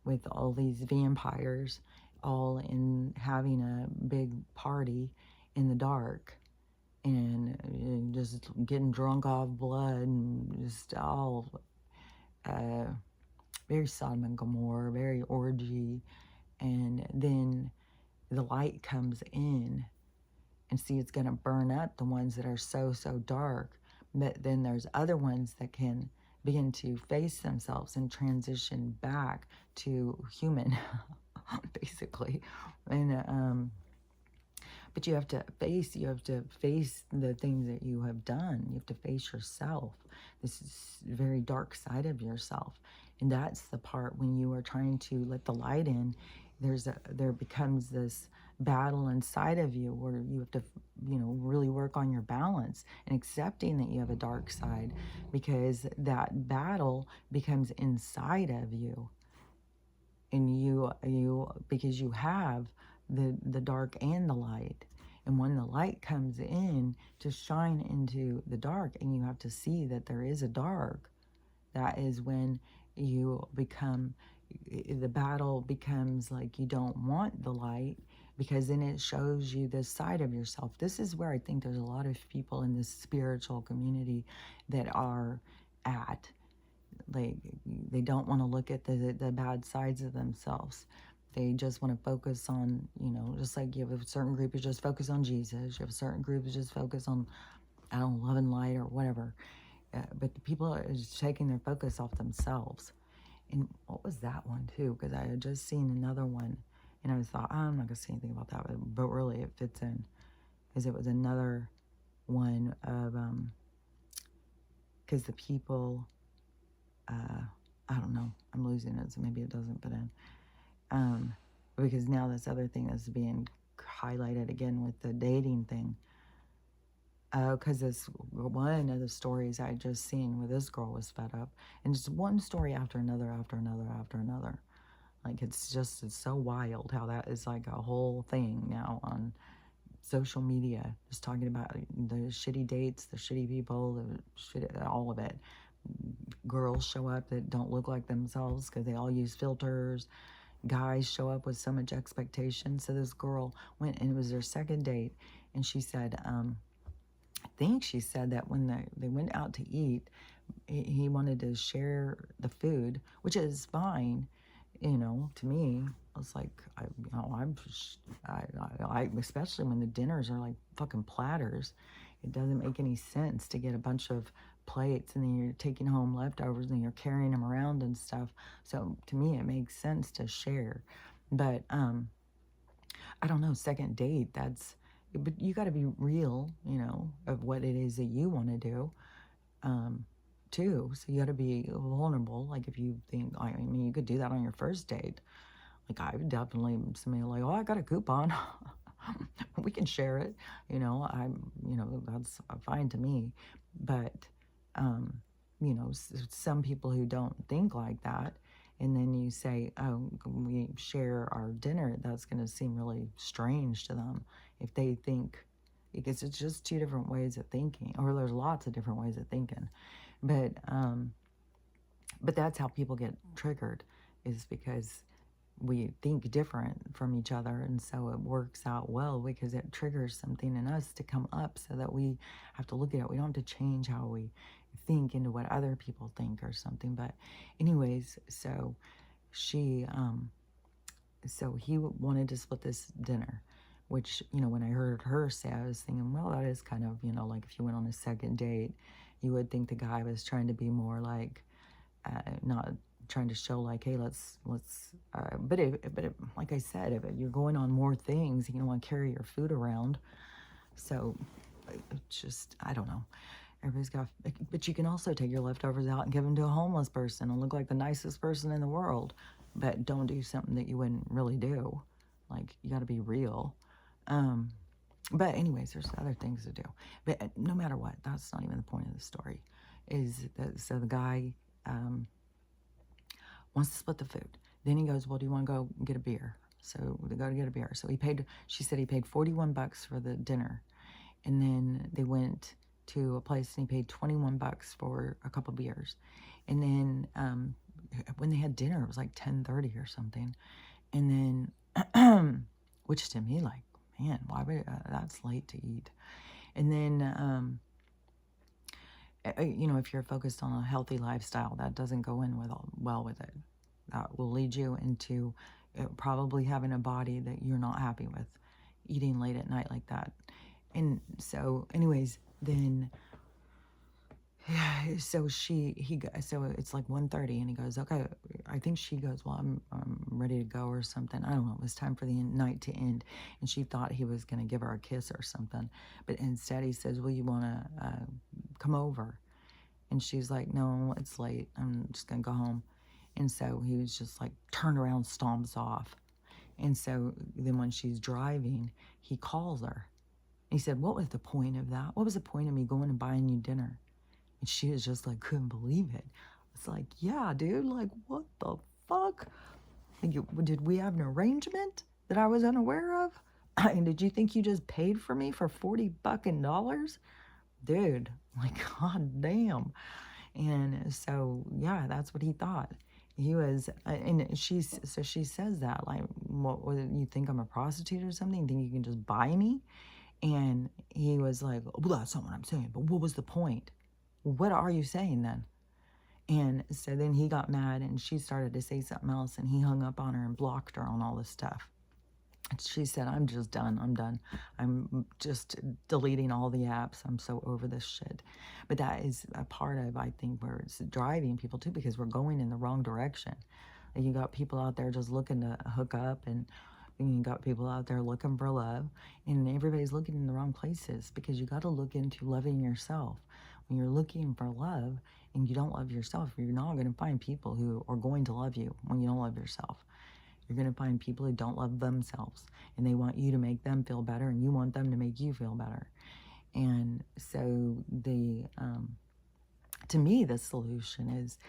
S1: with all these vampires all in having a big party in the dark, and just getting drunk off blood, and just all very Sodom and Gomorrah, very orgy. And then the light comes in, and see, it's going to burn up the ones that are so dark. But then there's other ones that can begin to face themselves and transition back to human, basically. And but you have to face the things that you have done. You have to face yourself. This is a very dark side of yourself, and that's the part when you are trying to let the light in. There becomes this battle inside of you where you have to really work on your balance and accepting that you have a dark side, because that battle becomes inside of you, and you because you have the dark and the light. And when the light comes in to shine into the dark, and you have to see that there is a dark, that is when the battle becomes like you don't want the light, because then it shows you this side of yourself. This is where I think there's a lot of people in this spiritual community that are at. Like, they don't want to look at the bad sides of themselves. They just want to focus on, just like you have a certain group who just focus on Jesus. You have a certain group who just focus on, I don't know, love and light or whatever. But the people are just taking their focus off themselves. And what was that one too? Because I had just seen another one, and I thought, oh, I'm not going to say anything about that. But really it fits in. Because it was another one of, because the people, I don't know, I'm losing it, so maybe it doesn't fit in. Because now this other thing is being highlighted again with the dating thing. Because this one of the stories I just seen where this girl was fed up, and just one story after another, after another, after another. Like, it's so wild how that is like a whole thing now on social media, just talking about the shitty dates, the shitty people, all of it. Girls show up that don't look like themselves because they all use filters. Guys show up with so much expectation. So this girl went, and it was their second date, and she said, I think she said that when they went out to eat, he wanted to share the food, which is fine, to me. I was like, I especially when the dinners are like fucking platters. It doesn't make any sense to get a bunch of plates and then you're taking home leftovers and you're carrying them around and stuff. So to me, it makes sense to share. But I don't know, second date, but you got to be real, of what it is that you want to do, too. So you got to be vulnerable. Like, if you think, I mean, you could do that on your first date. Like, I would definitely, somebody like, oh, I got a coupon. We can share it. That's fine to me. But, some people who don't think like that, and then you say, oh, we share our dinner, that's going to seem really strange to them if they think, because it's just two different ways of thinking, or there's lots of different ways of thinking. But that's how people get triggered, is because we think different from each other, and so it works out well because it triggers something in us to come up, so that we have to look at it. We don't have to change how we think into what other people think or something. But anyways, so she so he wanted to split this dinner, which, when I heard her say, I was thinking, well, that is kind of, like if you went on a second date, you would think the guy was trying to be more like, not trying to show like, hey, but like I said, if you're going on more things, you don't want to carry your food around. So it's just, I don't know. Everybody's got, but you can also take your leftovers out and give them to a homeless person and look like the nicest person in the world, but don't do something that you wouldn't really do. Like, you got to be real. But anyways, there's other things to do. But no matter what, that's not even the point of the story. Is that, so the guy wants to split the food. Then he goes, well, do you want to go get a beer? So they go to get a beer. So she said he paid $41 for the dinner. And then they went to a place and he paid $21 for a couple beers. And then when they had dinner, it was like 10:30 or something. And then, which to me, like, man, why would that's late to eat. And then, if you're focused on a healthy lifestyle, that doesn't go in well with it. That will lead you into probably having a body that you're not happy with, eating late at night like that. And so, anyways, then, so so it's like 1:30 and he goes, okay, I think she goes, well, I'm ready to go or something. I don't know. It was time for the night to end. And she thought he was going to give her a kiss or something. But instead he says, well, you want to come over? And she's like, no, it's late. I'm just going to go home. And so he was just like, turned around, stomps off. And so then when she's driving, he calls her. He said, what was the point of that? What was the point of me going and buying you dinner? And she was just like, couldn't believe it. It's like, yeah, dude, like, what the fuck? Like, did we have an arrangement that I was unaware of? And did you think you just paid for me for $40 Dude, like, god damn. And so, yeah, that's what he thought. He was, and she says that, like, what, you think I'm a prostitute or something? You think you can just buy me? And he was like, well, that's not what I'm saying, but what was the point? What are you saying then? And so then he got mad and she started to say something else and he hung up on her and blocked her on all this stuff. And she said, I'm just done. I'm done. I'm just deleting all the apps. I'm so over this shit. But that is a part of, I think, where it's driving people too, because we're going in the wrong direction. And you got people out there just looking to hook up, and you got people out there looking for love, and everybody's looking in the wrong places, because you got to look into loving yourself. When you're looking for love and you don't love yourself, you're not going to find people who are going to love you when you don't love yourself. You're going to find people who don't love themselves, and they want you to make them feel better, and you want them to make you feel better. And so to me, the solution is,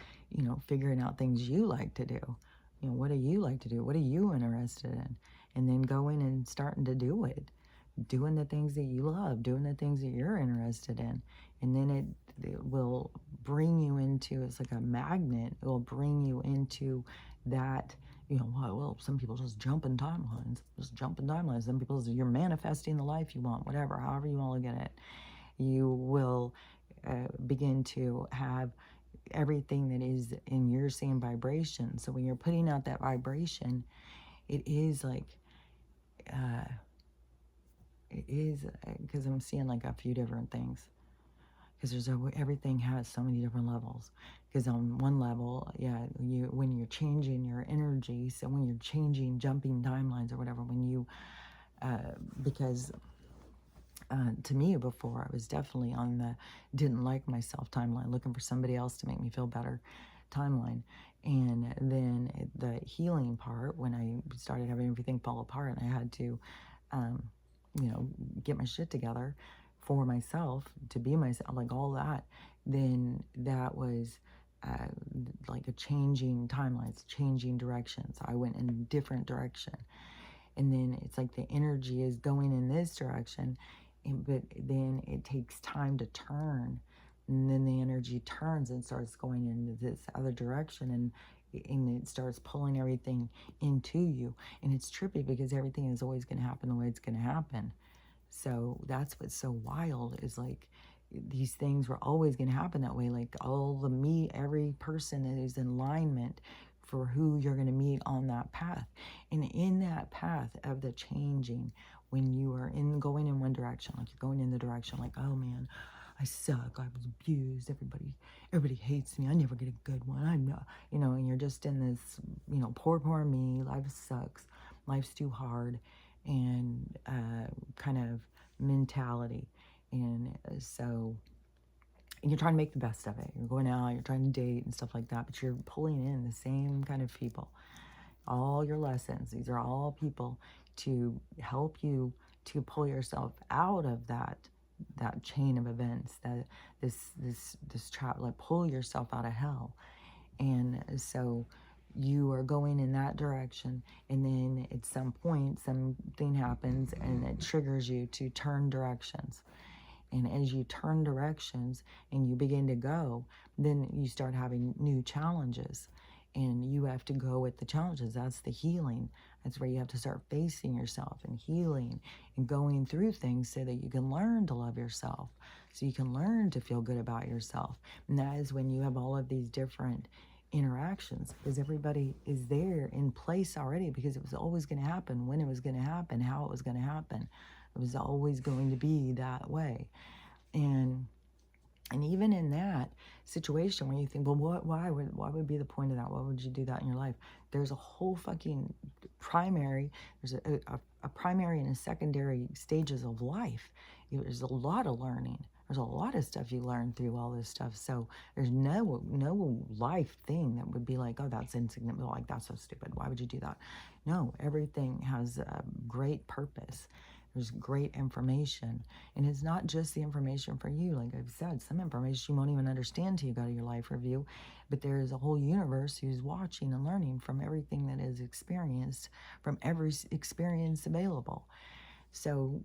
S1: figuring out things you like to do. What do you like to do? What are you interested in? And then going and starting to do it. Doing the things that you love, doing the things that you're interested in. And then it will bring you into, it's like a magnet. It will bring you into that, well, some people just jump in timelines. Some people, you're manifesting the life you want, whatever, however you want to look at it. You will begin to have everything that is in your same vibration. So when you're putting out that vibration, it is like, it is, because I'm seeing like a few different things. Because everything has so many different levels. Because on one level, yeah, when you're changing your energy, so when you're changing, jumping timelines or whatever, when you, because to me before, I was definitely on the didn't like myself timeline, looking for somebody else to make me feel better timeline. And then the healing part, when I started having everything fall apart and I had to, get my shit together for myself, to be myself, like all that, then that was like a changing timelines, changing directions. I went in a different direction. And then it's like the energy is going in this direction, but then it takes time to turn. And then the energy turns and starts going into this other direction, and it starts pulling everything into you. And it's trippy because everything is always going to happen the way it's going to happen. So that's what's so wild, is like these things were always going to happen that way. Like every person that is in alignment for who you're going to meet on that path. And in that path of the changing, when you are going in one direction, like you're going in the direction like, oh man, I suck, I was abused, everybody hates me, I never get a good one, I'm not, and you're just in this, poor me, life sucks, life's too hard, and kind of mentality. And so you're trying to make the best of it. You're going out, you're trying to date and stuff like that, but you're pulling in the same kind of people. All your lessons, these are all people to help you to pull yourself out of that chain of events, that this trap, like pull yourself out of hell. And so you are going in that direction, and then at some point something happens and it triggers you to turn directions. And as you turn directions and you begin to go, then you start having new challenges, and you have to go with the challenges. That's the healing. That's where you have to start facing yourself and healing and going through things so that you can learn to love yourself, so you can learn to feel good about yourself. And that is when you have all of these different interactions, because everybody is there in place already, because it was always going to happen, when it was going to happen, how it was going to happen. It was always going to be that way. And even in that situation where you think, well, why would be the point of that? Why would you do that in your life? There's a whole fucking primary, there's a primary and a secondary stages of life. There's a lot of learning. There's a lot of stuff you learn through all this stuff. So there's no life thing that would be like, oh, that's insignificant. Like, that's so stupid. Why would you do that? No, everything has a great purpose. There's great information. And it's not just the information for you. Like I've said, some information you won't even understand till you go to your life review. But there is a whole universe who's watching and learning from everything that is experienced, from every experience available. So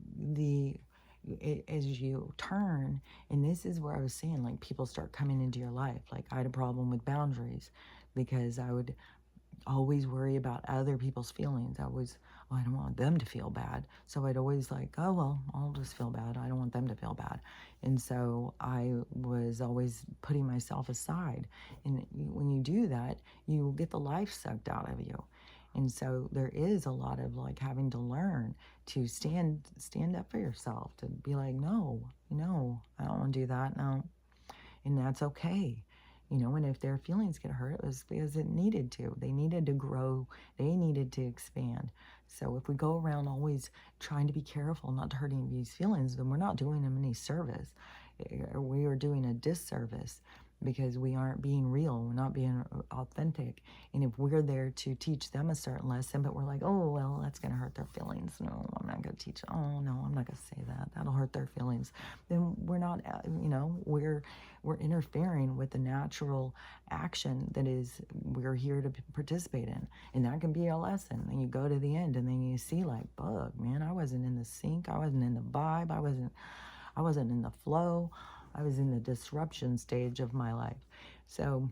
S1: as you turn, and this is where I was saying, like, people start coming into your life. Like, I had a problem with boundaries because I would always worry about other people's feelings. I don't want them to feel bad. So I'd always like, oh, well, I'll just feel bad. I don't want them to feel bad. And so I was always putting myself aside. And when you do that, you get the life sucked out of you. And so there is a lot of like having to learn to stand up for yourself, to be like, no, I don't want to do that. No. And that's okay. And if their feelings get hurt, it was because it needed to. They needed to grow. They needed to expand. So if we go around always trying to be careful not to hurt anybody's feelings, then we're not doing them any service. We are doing a disservice, because we aren't being real. We're not being authentic. And if we're there to teach them a certain lesson, but we're like, oh, well, that's going to hurt their feelings. No, I'm not going to teach. Oh, no, I'm not going to say that. That'll hurt their feelings. Then we're not, we're interfering with the natural action that is we're here to participate in. And that can be a lesson. And you go to the end and then you see like, bug, man, I wasn't in the sync. I wasn't in the vibe. I wasn't in the flow. I was in the disruption stage of my life. So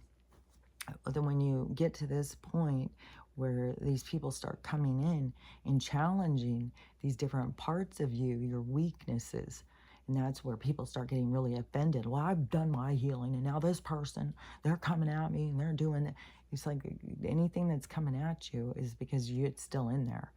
S1: then when you get to this point where these people start coming in and challenging these different parts of you, your weaknesses, and that's where people start getting really offended. Well, I've done my healing, and now this person, they're coming at me and they're doing it. It's like anything that's coming at you is because it's still in there.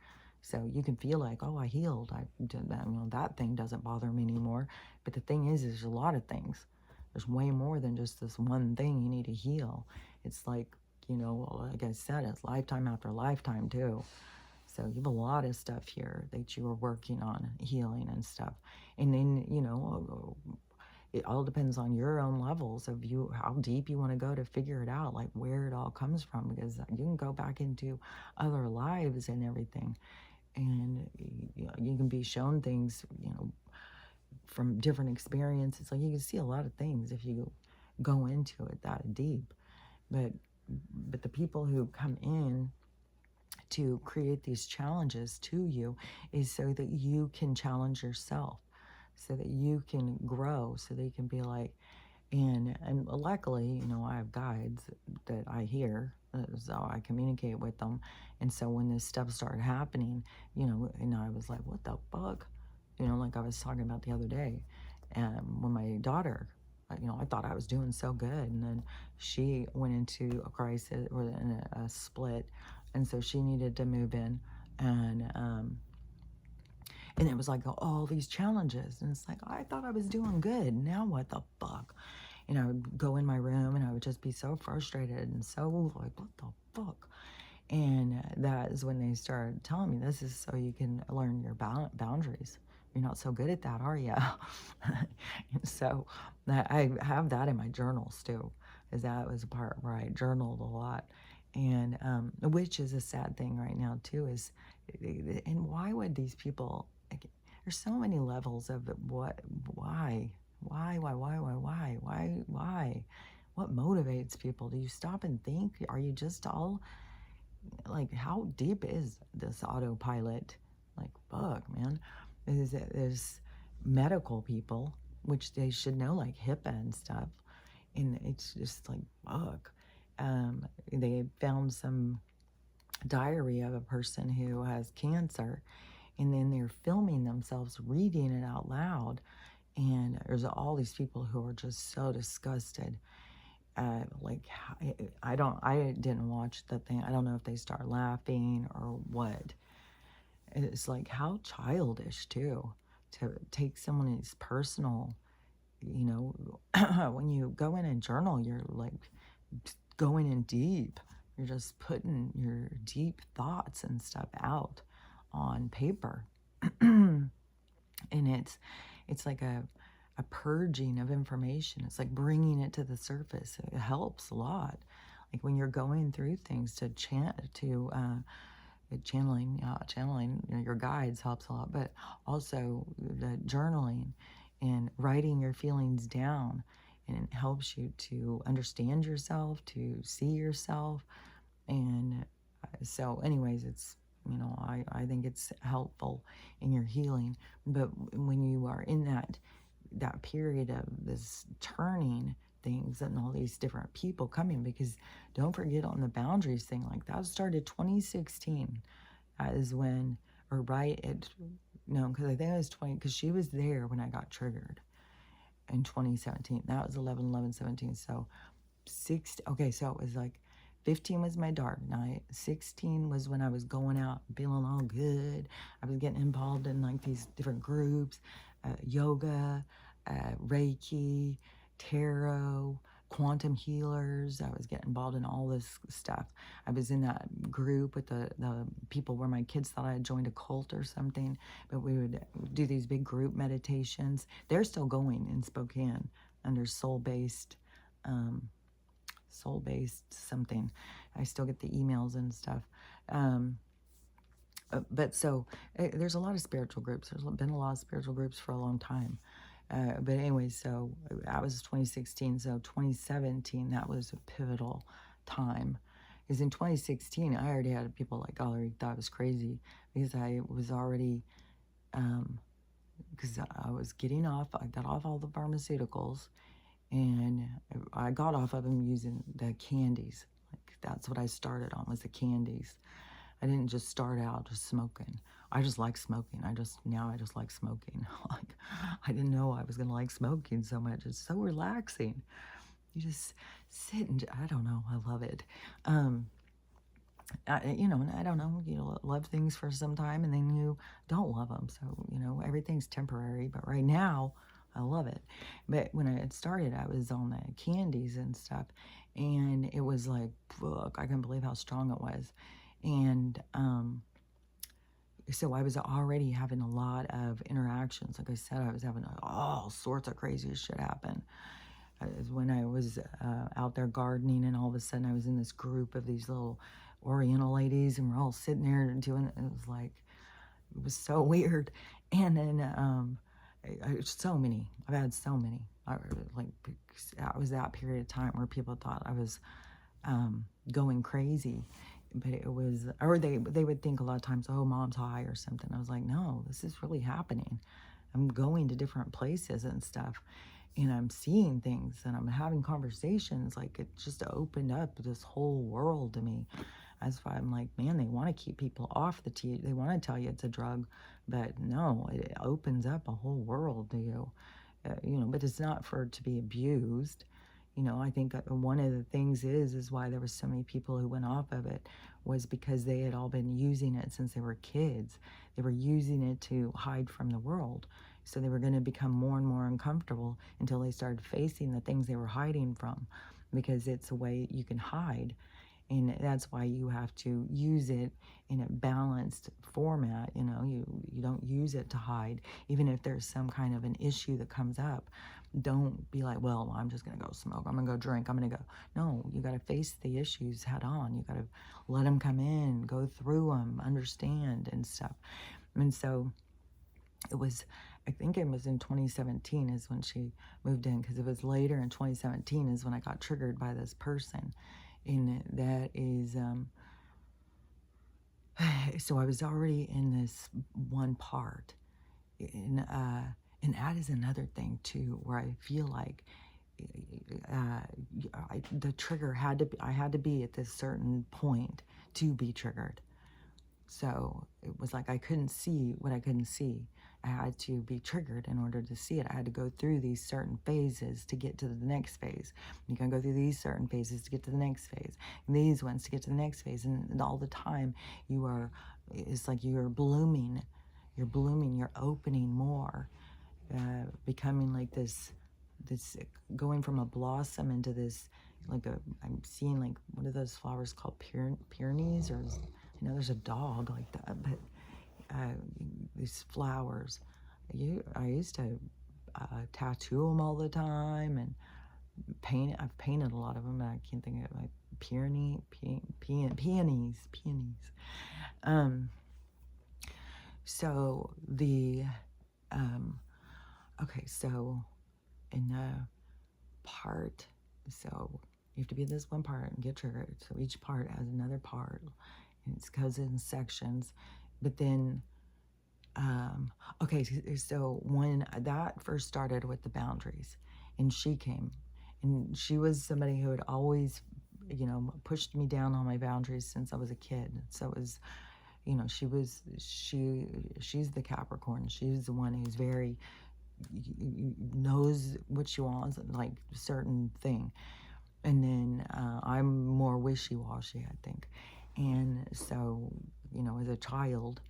S1: So you can feel like, oh, I healed. I did that. That thing doesn't bother me anymore. But the thing is, there's a lot of things. There's way more than just this one thing you need to heal. It's like, like I said, it's lifetime after lifetime too. So you have a lot of stuff here that you are working on, healing and stuff. And then, it all depends on your own levels of how deep you want to go to figure it out, like where it all comes from, because you can go back into other lives and everything. And you can be shown things, from different experiences. Like you can see a lot of things if you go into it that deep. But the people who come in to create these challenges to you is so that you can challenge yourself, so that you can grow, so that you can be like, and luckily, I have guides that I hear, so I communicate with them. And so when this stuff started happening, and I was like, what the fuck? Like I was talking about the other day, when my daughter I thought I was doing so good. And then she went into a crisis or in a split. And so she needed to move in. And it was like all these challenges. And it's like, I thought I was doing good. Now what the fuck? And I would go in my room and I would just be so frustrated and so like, what the fuck? And that is when they started telling me, this is so you can learn your boundaries. You're not so good at that, are you? So I have that in my journals too, is that was a part where I journaled a lot. And which is a sad thing right now too, is, and why would these people, like, there's so many levels of why? What motivates people? Do you stop and think? Are you just all like, how deep is this autopilot? Like, fuck, man. There's medical people, which they should know, like HIPAA and stuff. And it's just like, fuck. They found some diary of a person who has cancer, and then they're filming themselves reading it out loud. And there's all these people who are just so disgusted. Like, I didn't watch the thing. I don't know if they start laughing or what. It's like, how childish too, to take someone's personal, when you go in and journal, you're like going in deep. You're just putting your deep thoughts and stuff out on paper. And it's like a purging of information. It's like bringing it to the surface. It helps a lot. Like when you're going through things, to channeling, your guides helps a lot, but also the journaling and writing your feelings down, and it helps you to understand yourself, to see yourself. And so anyways, it's, I think it's helpful in your healing. But when you are in that period of this turning things and all these different people coming, because don't forget on the boundaries thing, like that started 2016 is when, or right at, no, because I think it was 20, because she was there when I got triggered in 2017. That was 11/11/17. So okay, so it was like 15 was my dark night. 16 was when I was going out feeling all good. I was getting involved in like these different groups, yoga, Reiki, tarot, quantum healers. I was getting involved in all this stuff. I was in that group with the people where my kids thought I had joined a cult or something, but we would do these big group meditations. They're still going in Spokane under soul-based something. I still get the emails and stuff. But so there's a lot of spiritual groups. There's been a lot of spiritual groups for a long time. But anyway, so that was 2016. So 2017, that was a pivotal time. Because in 2016, I already had people like, Gallery thought I was crazy, because I was already, because I was getting off, I got off all the pharmaceuticals, and I got off of them using the candies. Like, that's what I started on, was the candies. I didn't just start out just smoking. I just like smoking. Now I just like smoking. Like, I didn't know I was gonna like smoking so much. It's so relaxing. You just sit and, I don't know, I love it. And I don't know, you love things for some time and then you don't love them. So, everything's temporary, but right now I love it. But when I had started, I was on the candies and stuff, and it was like, fuck, I couldn't believe how strong it was. And so I was already having a lot of interactions. Like I said, I was having all sorts of crazy shit happen. When I was out there gardening, and all of a sudden I was in this group of these little Oriental ladies, and we're all sitting there and doing it. It was so weird. And then so many. I've had so many. That was that period of time where people thought I was going crazy. But it was, or they would think a lot of times, oh, mom's high or something. I was like, no, this is really happening. I'm going to different places and stuff, and I'm seeing things, and I'm having conversations. Like, it just opened up this whole world to me. That's why I'm like, man, they want to keep people off the tea. They want to tell you it's a drug, but no, it opens up a whole world to you. but it's not for it to be abused. I think one of the things is why there was so many people who went off of it was because they had all been using it since they were kids. They were using it to hide from the world. So they were going to become more and more uncomfortable until they started facing the things they were hiding from, because it's a way you can hide. And that's why you have to use it in a balanced format. You don't use it to hide. Even if there's some kind of an issue that comes up, don't be like, well, I'm just going to go smoke. I'm going to go drink. I'm going to go. No, you got to face the issues head on. You got to let them come in, go through them, understand and stuff. And so I think it was in 2017 is when she moved in, because it was later in 2017 is when I got triggered by this person. And that is, so I was already in this one part. And that is another thing too, where I feel like the trigger I had to be at this certain point to be triggered. So it was like I couldn't see what I couldn't see. I had to be triggered in order to see it. I had to go through these certain phases to get to the next phase. You can go through these certain phases to get to the next phase, and these ones to get to the next phase. And all the time it's like you're blooming, you're opening more, becoming like this, going from a blossom into this, I'm seeing like, what are those flowers called? Peonies, or there's a dog like that, but these flowers. I used to tattoo them all the time and paint. I've painted a lot of them, but I can't think of it. Like peonies. So the okay, so in the part, so you have to be this one part and get triggered. So each part has another part, and it goes in sections. But then, okay, so when that first started with the boundaries, and she came, and she was somebody who had always, pushed me down on my boundaries since I was a kid. So it was, she's the Capricorn. She's the one who's very, knows what she wants, like certain thing. And then I'm more wishy-washy, I think. And so, as a child,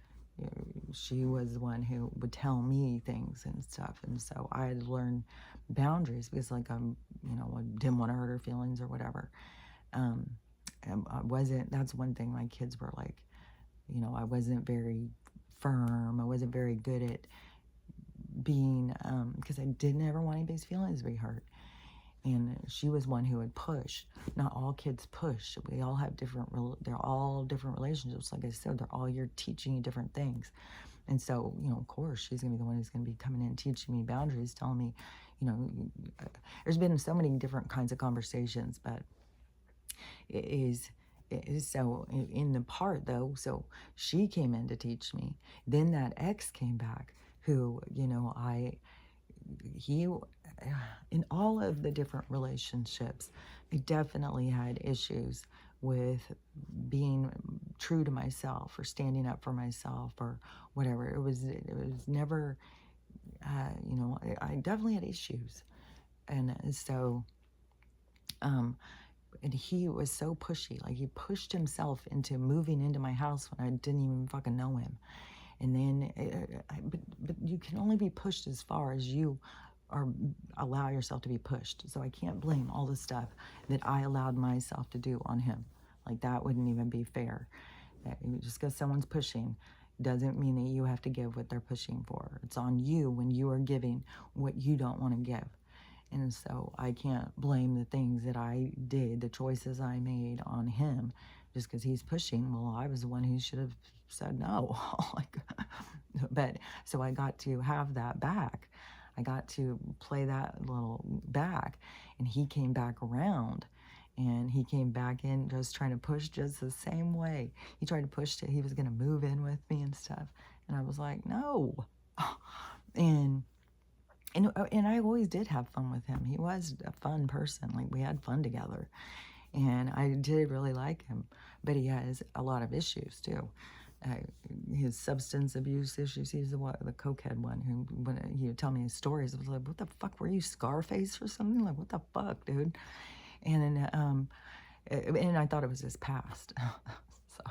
S1: she was the one who would tell me things and stuff. And so I had to learn boundaries, because I didn't want to hurt her feelings or whatever. And that's one thing my kids were like, I wasn't very firm. I wasn't very good at being, because I didn't ever want anybody's feelings to be hurt. And she was one who would push. Not all kids push. We all have they're all different relationships. Like I said, you're teaching you different things. And so, of course, she's going to be the one who's going to be coming in and teaching me boundaries, telling me, there's been so many different kinds of conversations, but it is so in the part though, so she came in to teach me. Then that ex came back, who, in all of the different relationships, I definitely had issues with being true to myself, or standing up for myself, or whatever. It was never, I definitely had issues. And so, and he was so pushy. Like, he pushed himself into moving into my house when I didn't even fucking know him. And then, but you can only be pushed as far as you allow yourself to be pushed. So I can't blame all the stuff that I allowed myself to do on him. Like, that wouldn't even be fair. Just because someone's pushing doesn't mean that you have to give what they're pushing for. It's on you when you are giving what you don't want to give. And so I can't blame the things that I did, the choices I made, on him just because he's pushing. Well, I was the one who should have said no. But so I got to have that back. I got to play that little back, and he came back around, and he came back in just trying to push just the same way. He tried to push he was going to move in with me and stuff. And I was like, no. And I always did have fun with him. He was a fun person. Like, we had fun together. And I did really like him. But he has a lot of issues, too. uh, his substance abuse issues. He's the cokehead one who, when he would tell me his stories, I was like, what the fuck, were you Scarface or something? Like, what the fuck, dude? And I thought it was his past. So,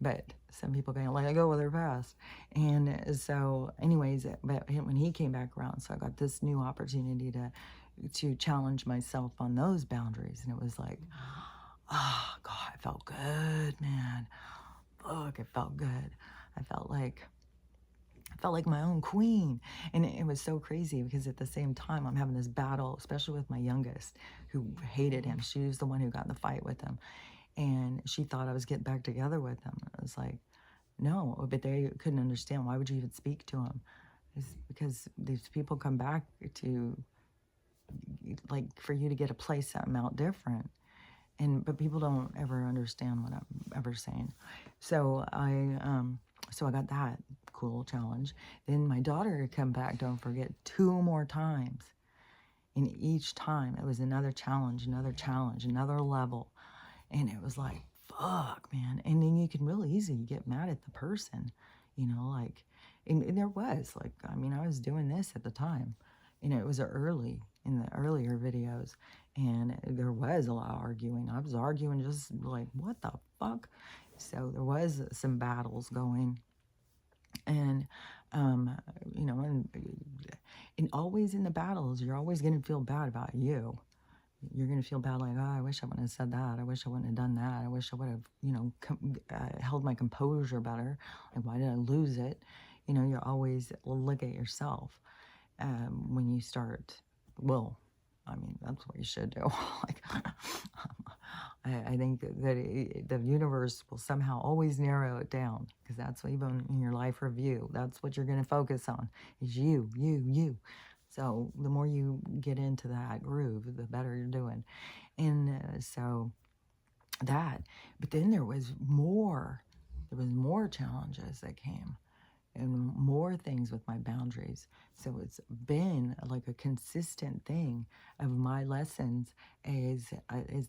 S1: but some people can't let go of their past. And so, anyways, but when he came back around, so I got this new opportunity to challenge myself on those boundaries. And it was like, oh, God, it felt good, man. Fuck, it felt good. I felt like my own queen. And it was so crazy because at the same time, I'm having this battle, especially with my youngest, who hated him. She was the one who got in the fight with him. And she thought I was getting back together with him. I was like, no, but they couldn't understand. Why would you even speak to him? It's because these people come back to, like, for you to get to play something out different. But people don't ever understand what I'm ever saying. So I got that cool challenge. Then my daughter had come back, don't forget, 2 more times. And each time it was another challenge, another level. And it was like, fuck, man. And then you can really easily get mad at the person, like, and there was, like, I mean, I was doing this at the time. It was in the earlier videos, and there was a lot of arguing. I was arguing just like, what the fuck? So there was some battles going. And, um, and always in the battles, you're always going to feel bad about you. You're going to feel bad, like, oh, I wish I wouldn't have said that. I wish I wouldn't have done that. I wish I would have, held my composure better. Like, why did I lose it? You always look at yourself when you start, well, I mean, that's what you should do. Like, I think that the universe will somehow always narrow it down, because that's what, even in your life review, that's what you're going to focus on, is you, you, you. So the more you get into that groove, the better you're doing. And so that, but then there was more challenges that came, and more things with my boundaries. So it's been like a consistent thing of my lessons is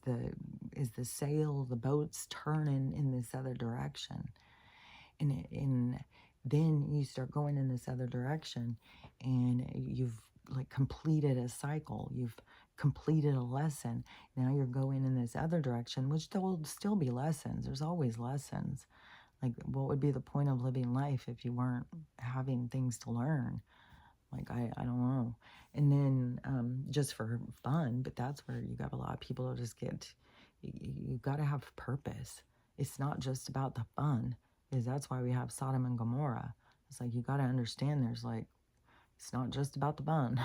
S1: the sail, the boat's turning in this other direction. And then you start going in this other direction, and you've, like, completed a cycle. You've completed a lesson. Now you're going in this other direction, which there will still be lessons. There's always lessons. Like, what would be the point of living life if you weren't having things to learn? Like, I don't know. And then just for fun, but that's where you got a lot of people who just get, you got to have purpose. It's not just about the fun, because that's why we have Sodom and Gomorrah. It's like, you got to understand, there's, like, it's not just about the fun.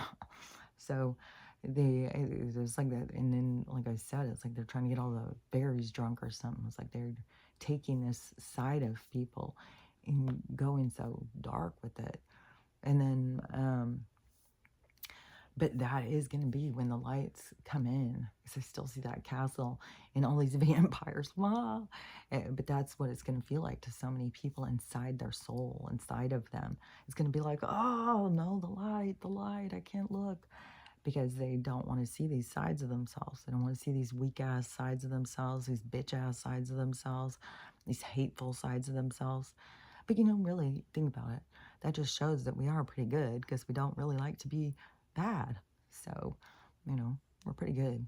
S1: So there's like that. And then, like I said, it's like they're trying to get all the berries drunk or something. It's like they're taking this side of people and going so dark with it. And then, but that is going to be when the lights come in, because I still see that castle and all these vampires. Wow. But that's what it's going to feel like to so many people inside their soul, inside of them. It's going to be like, oh, no, the light, I can't look. Because they don't want to see these sides of themselves. They don't want to see these weak-ass sides of themselves, these bitch-ass sides of themselves, these hateful sides of themselves. But, really, think about it. That just shows that we are pretty good, because we don't really like to be bad. So, we're pretty good.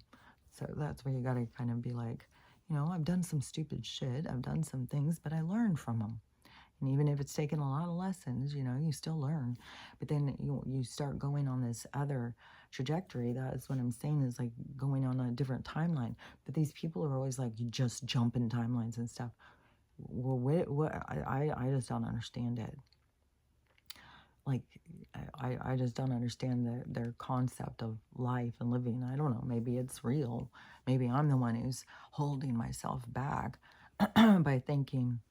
S1: So that's where you got to kind of be like, I've done some stupid shit. I've done some things, but I learned from them. And even if it's taken a lot of lessons, you still learn. But then you start going on this other trajectory. That is what I'm saying, is like going on a different timeline. But these people are always like, you just jump in timelines and stuff. Well, what I just don't understand it. Like, I just don't understand their concept of life and living. I don't know. Maybe it's real. Maybe I'm the one who's holding myself back by thinking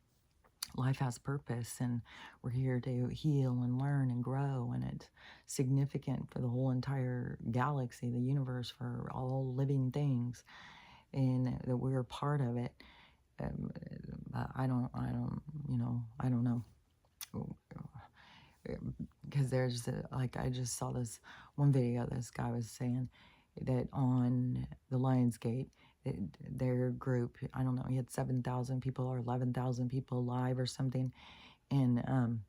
S1: life has purpose, and we're here to heal and learn and grow, and it's significant for the whole entire galaxy, the universe, for all living things, and that we're part of it. I don't know. Because there's like, I just saw this one video, this guy was saying that on the Lionsgate, their group, I don't know, he had 7,000 people or 11,000 people live or something, and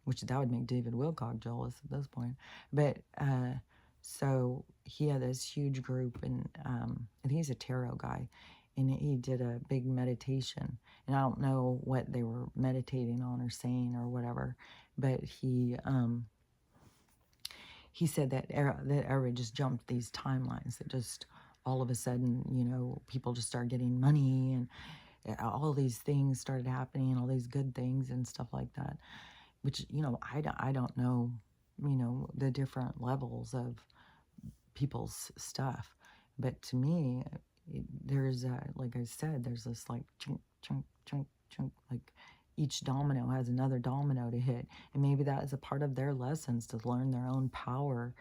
S1: which that would make David Wilcock jealous at this point. But so he had this huge group, and he's a tarot guy, and he did a big meditation, and I don't know what they were meditating on or saying or whatever, but he said that era just jumped these timelines, that just all of a sudden, people just started getting money, and all these things started happening, all these good things and stuff like that, which, I don't know, the different levels of people's stuff. But to me, there's, like I said, there's this like chunk, chunk, chunk, chunk, like each domino has another domino to hit. And maybe that is a part of their lessons, to learn their own power.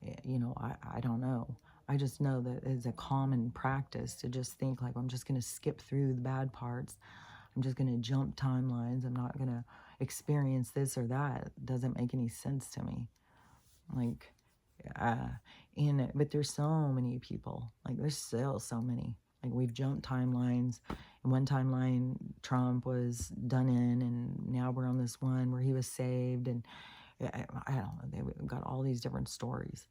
S1: I don't know. I just know that it's a common practice to just think like, I'm just going to skip through the bad parts. I'm just going to jump timelines. I'm not going to experience this or that. It doesn't make any sense to me. Like, but there's so many people. Like, there's still so many. Like, we've jumped timelines. In one timeline, Trump was done in, and now we're on this one where he was saved. And I don't know. They've got all these different stories.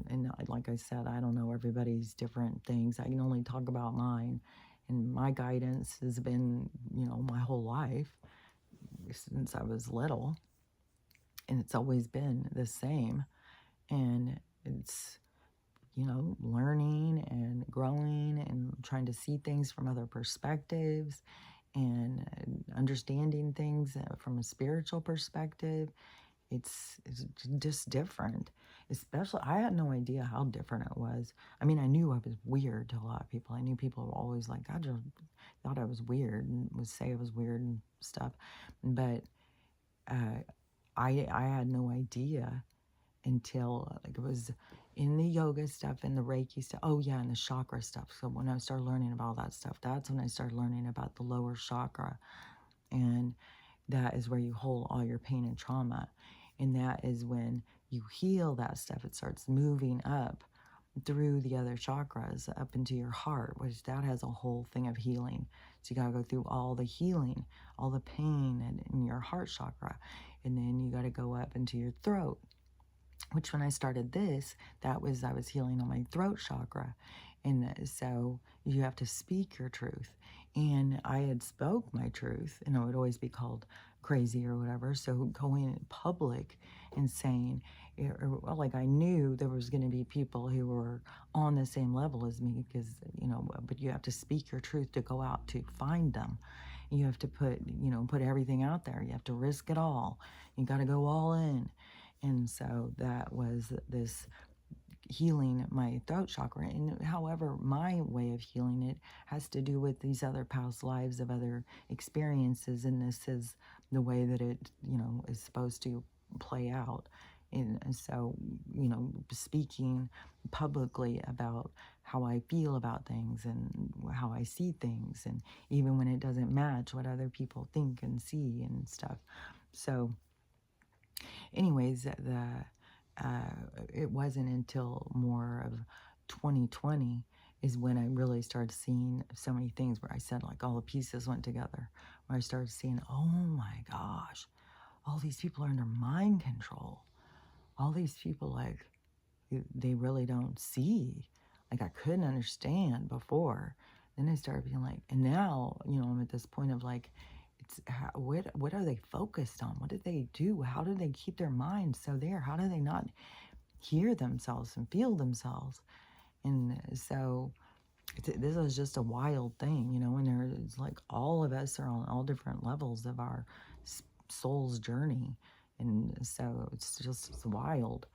S1: And like I said, I don't know everybody's different things. I can only talk about mine. And my guidance has been, my whole life since I was little. And it's always been the same. And it's, learning and growing and trying to see things from other perspectives and understanding things from a spiritual perspective. It's just different. Especially, I had no idea how different it was. I mean, I knew I was weird to a lot of people. I knew people were always like, I just thought I was weird and would say I was weird and stuff. But I had no idea until like it was in the yoga stuff and the Reiki stuff. Oh yeah, and the chakra stuff. So when I started learning about that stuff, that's when I started learning about the lower chakra. And that is where you hold all your pain and trauma. And that is when you heal that stuff. It starts moving up through the other chakras up into your heart, which that has a whole thing of healing. So you got to go through all the healing, all the pain in your heart chakra. And then you got to go up into your throat, which when I started this, I was healing on my throat chakra. And so you have to speak your truth. And I had spoke my truth, and it would always be called crazy or whatever. So going in public and saying, like, I knew there was going to be people who were on the same level as me, because, but you have to speak your truth to go out to find them. You have to put everything out there. You have to risk it all. You got to go all in. And so that was this healing my throat chakra. And however, my way of healing it has to do with these other past lives of other experiences. And this is the way that it, is supposed to play out. And so, speaking publicly about how I feel about things and how I see things, and even when it doesn't match what other people think and see and stuff. So anyways, it wasn't until more of 2020 is when I really started seeing so many things where I said, like, all the pieces went together, where I started seeing, oh my gosh, all these people are under mind control. All these people, like, they really don't see. Like, I couldn't understand before. Then I started being like, and now, I'm at this point of like, what are they focused on? What did they do? How do they keep their minds so there? How do they not hear themselves and feel themselves? And so this is just a wild thing, and there's like all of us are on all different levels of our soul's journey. And so it's wild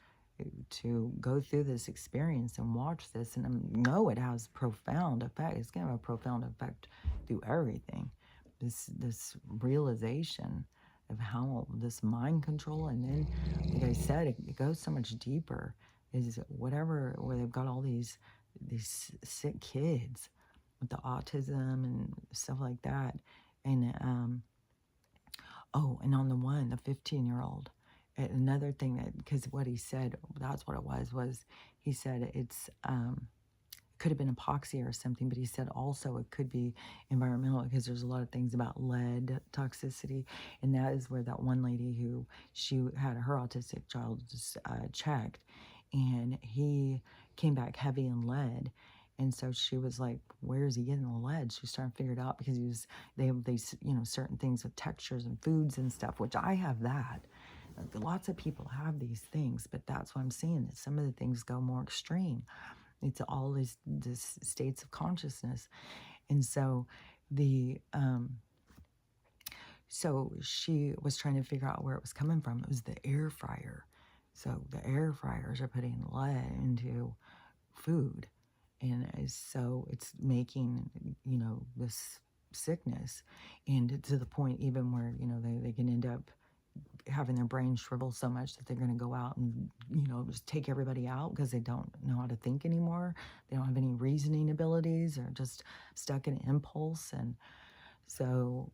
S1: to go through this experience and watch this, and know it has profound effect. It's going to have a profound effect through everything. This realization of how this mind control, and then, like I said, it goes so much deeper. Is whatever, where they've got all these sick kids with the autism and stuff like that, and and on the 15-year-old, another thing that, because what he said, that's what it was he said it's could have been epoxy or something, but he said also it could be environmental because there's a lot of things about lead toxicity. And that is where that one lady who she had her autistic child checked, and he came back heavy in lead. And so she was like, where is he getting the lead? She was trying to figure it out because they have these, certain things with textures and foods and stuff, which I have that. Lots of people have these things, but that's what I'm saying, that some of the things go more extreme. It's all these states of consciousness. And so so she was trying to figure out where it was coming from. It was the air fryer. So the air fryers are putting lead into food. And so it's making, this sickness. And to the point even where, they can end up having their brain shrivel so much that they're going to go out and, just take everybody out because they don't know how to think anymore. They don't have any reasoning abilities. They're just stuck in impulse. And so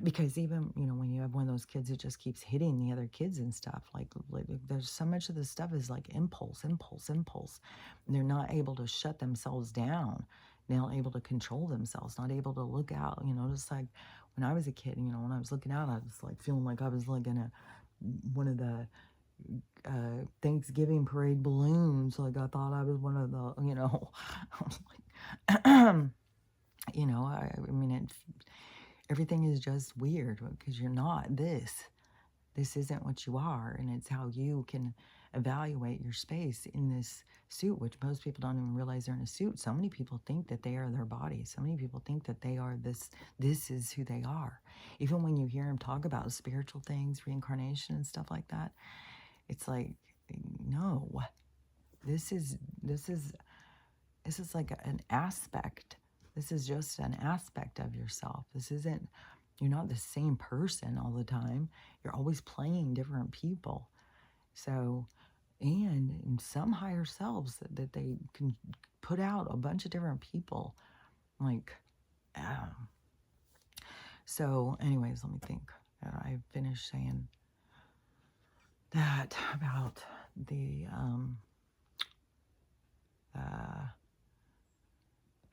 S1: because even, when you have one of those kids that just keeps hitting the other kids and stuff, like there's so much of this stuff is like impulse. And they're not able to shut themselves down. They're not able to control themselves, not able to look out, just like when I was a kid, when I was looking out, I was like feeling like I was like in one of the Thanksgiving parade balloons. Like I thought I was one of the, I was like, I mean, everything is just weird because you're not this. This isn't what you are, and it's how you can evaluate your space in this suit, which most people don't even realize they're in a suit. So many people think that they are their body. So many people think that they are this. This is who they are. Even when you hear them talk about spiritual things, reincarnation and stuff like that, it's like, no, this is like an aspect. This is just an aspect of yourself. You're not the same person all the time. You're always playing different people. So, and in some higher selves that they can put out a bunch of different people. Like, so anyways, let me think. I finished saying that about the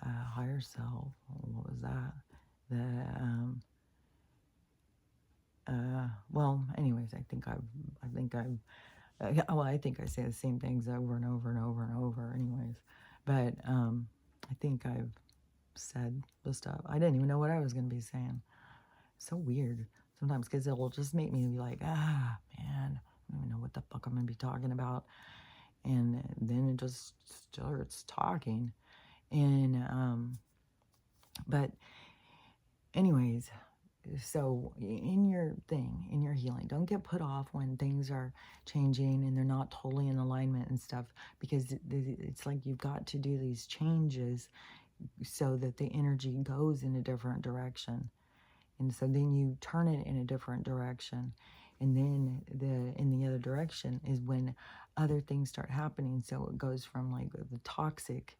S1: higher self. What was that? Well, anyways, I think I say the same things over and over and over and over anyways. But I think I've said the stuff. I didn't even know what I was going to be saying. So weird sometimes because it will just make me be like, man, I don't even know what the fuck I'm going to be talking about. And then it just starts talking. And, but anyways, so in your healing, don't get put off when things are changing and they're not totally in alignment and stuff, because it's like you've got to do these changes so that the energy goes in a different direction. And so then you turn it in a different direction. And then in the other direction is when other things start happening. So it goes from like the toxic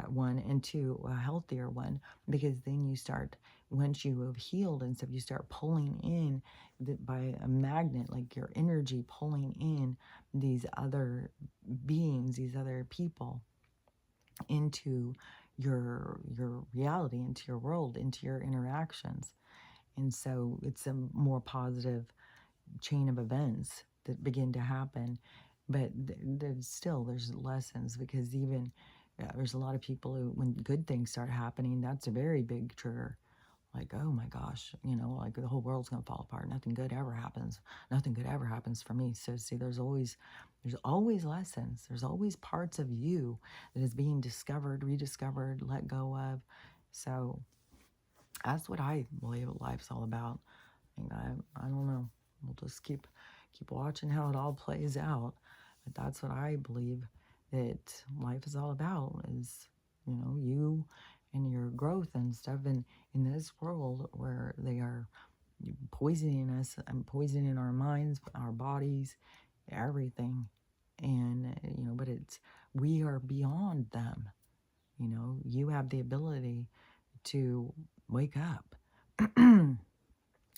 S1: one into a healthier one, because then you start, once you have healed and stuff, you start pulling in by a magnet, like your energy pulling in these other beings, these other people into your reality, into your world, into your interactions. And so it's a more positive chain of events that begin to happen. But there's lessons, because even there's a lot of people who, when good things start happening, that's a very big trigger. Like, oh my gosh, like the whole world's going to fall apart. Nothing good ever happens. Nothing good ever happens for me. So see, there's always lessons. There's always parts of you that is being discovered, rediscovered, let go of. So that's what I believe life's all about. And I don't know. We'll just keep watching how it all plays out. But that's what I believe that life is all about, is, you and your growth and stuff. And in this world where they are poisoning us and poisoning our minds, our bodies, everything. And, but we are beyond them. You have the ability to wake up.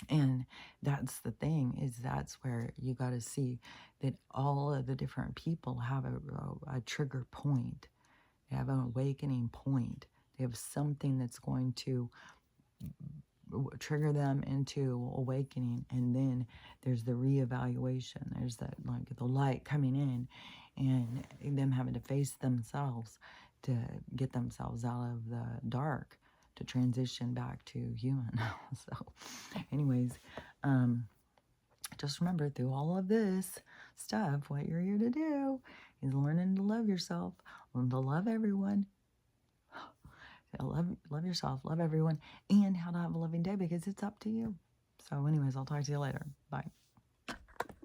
S1: And that's the thing, is that's where you got to see that all of the different people have a trigger point. They have an awakening point. They have something that's going to trigger them into awakening, and then there's the reevaluation. There's that, like, the light coming in, and them having to face themselves to get themselves out of the dark, to transition back to human. So anyways, just remember, through all of this stuff, what you're here to do is learning to love yourself, learn to love everyone, love yourself, love everyone, and how to have a loving day, because it's up to you. So anyways, I'll talk to you later. Bye.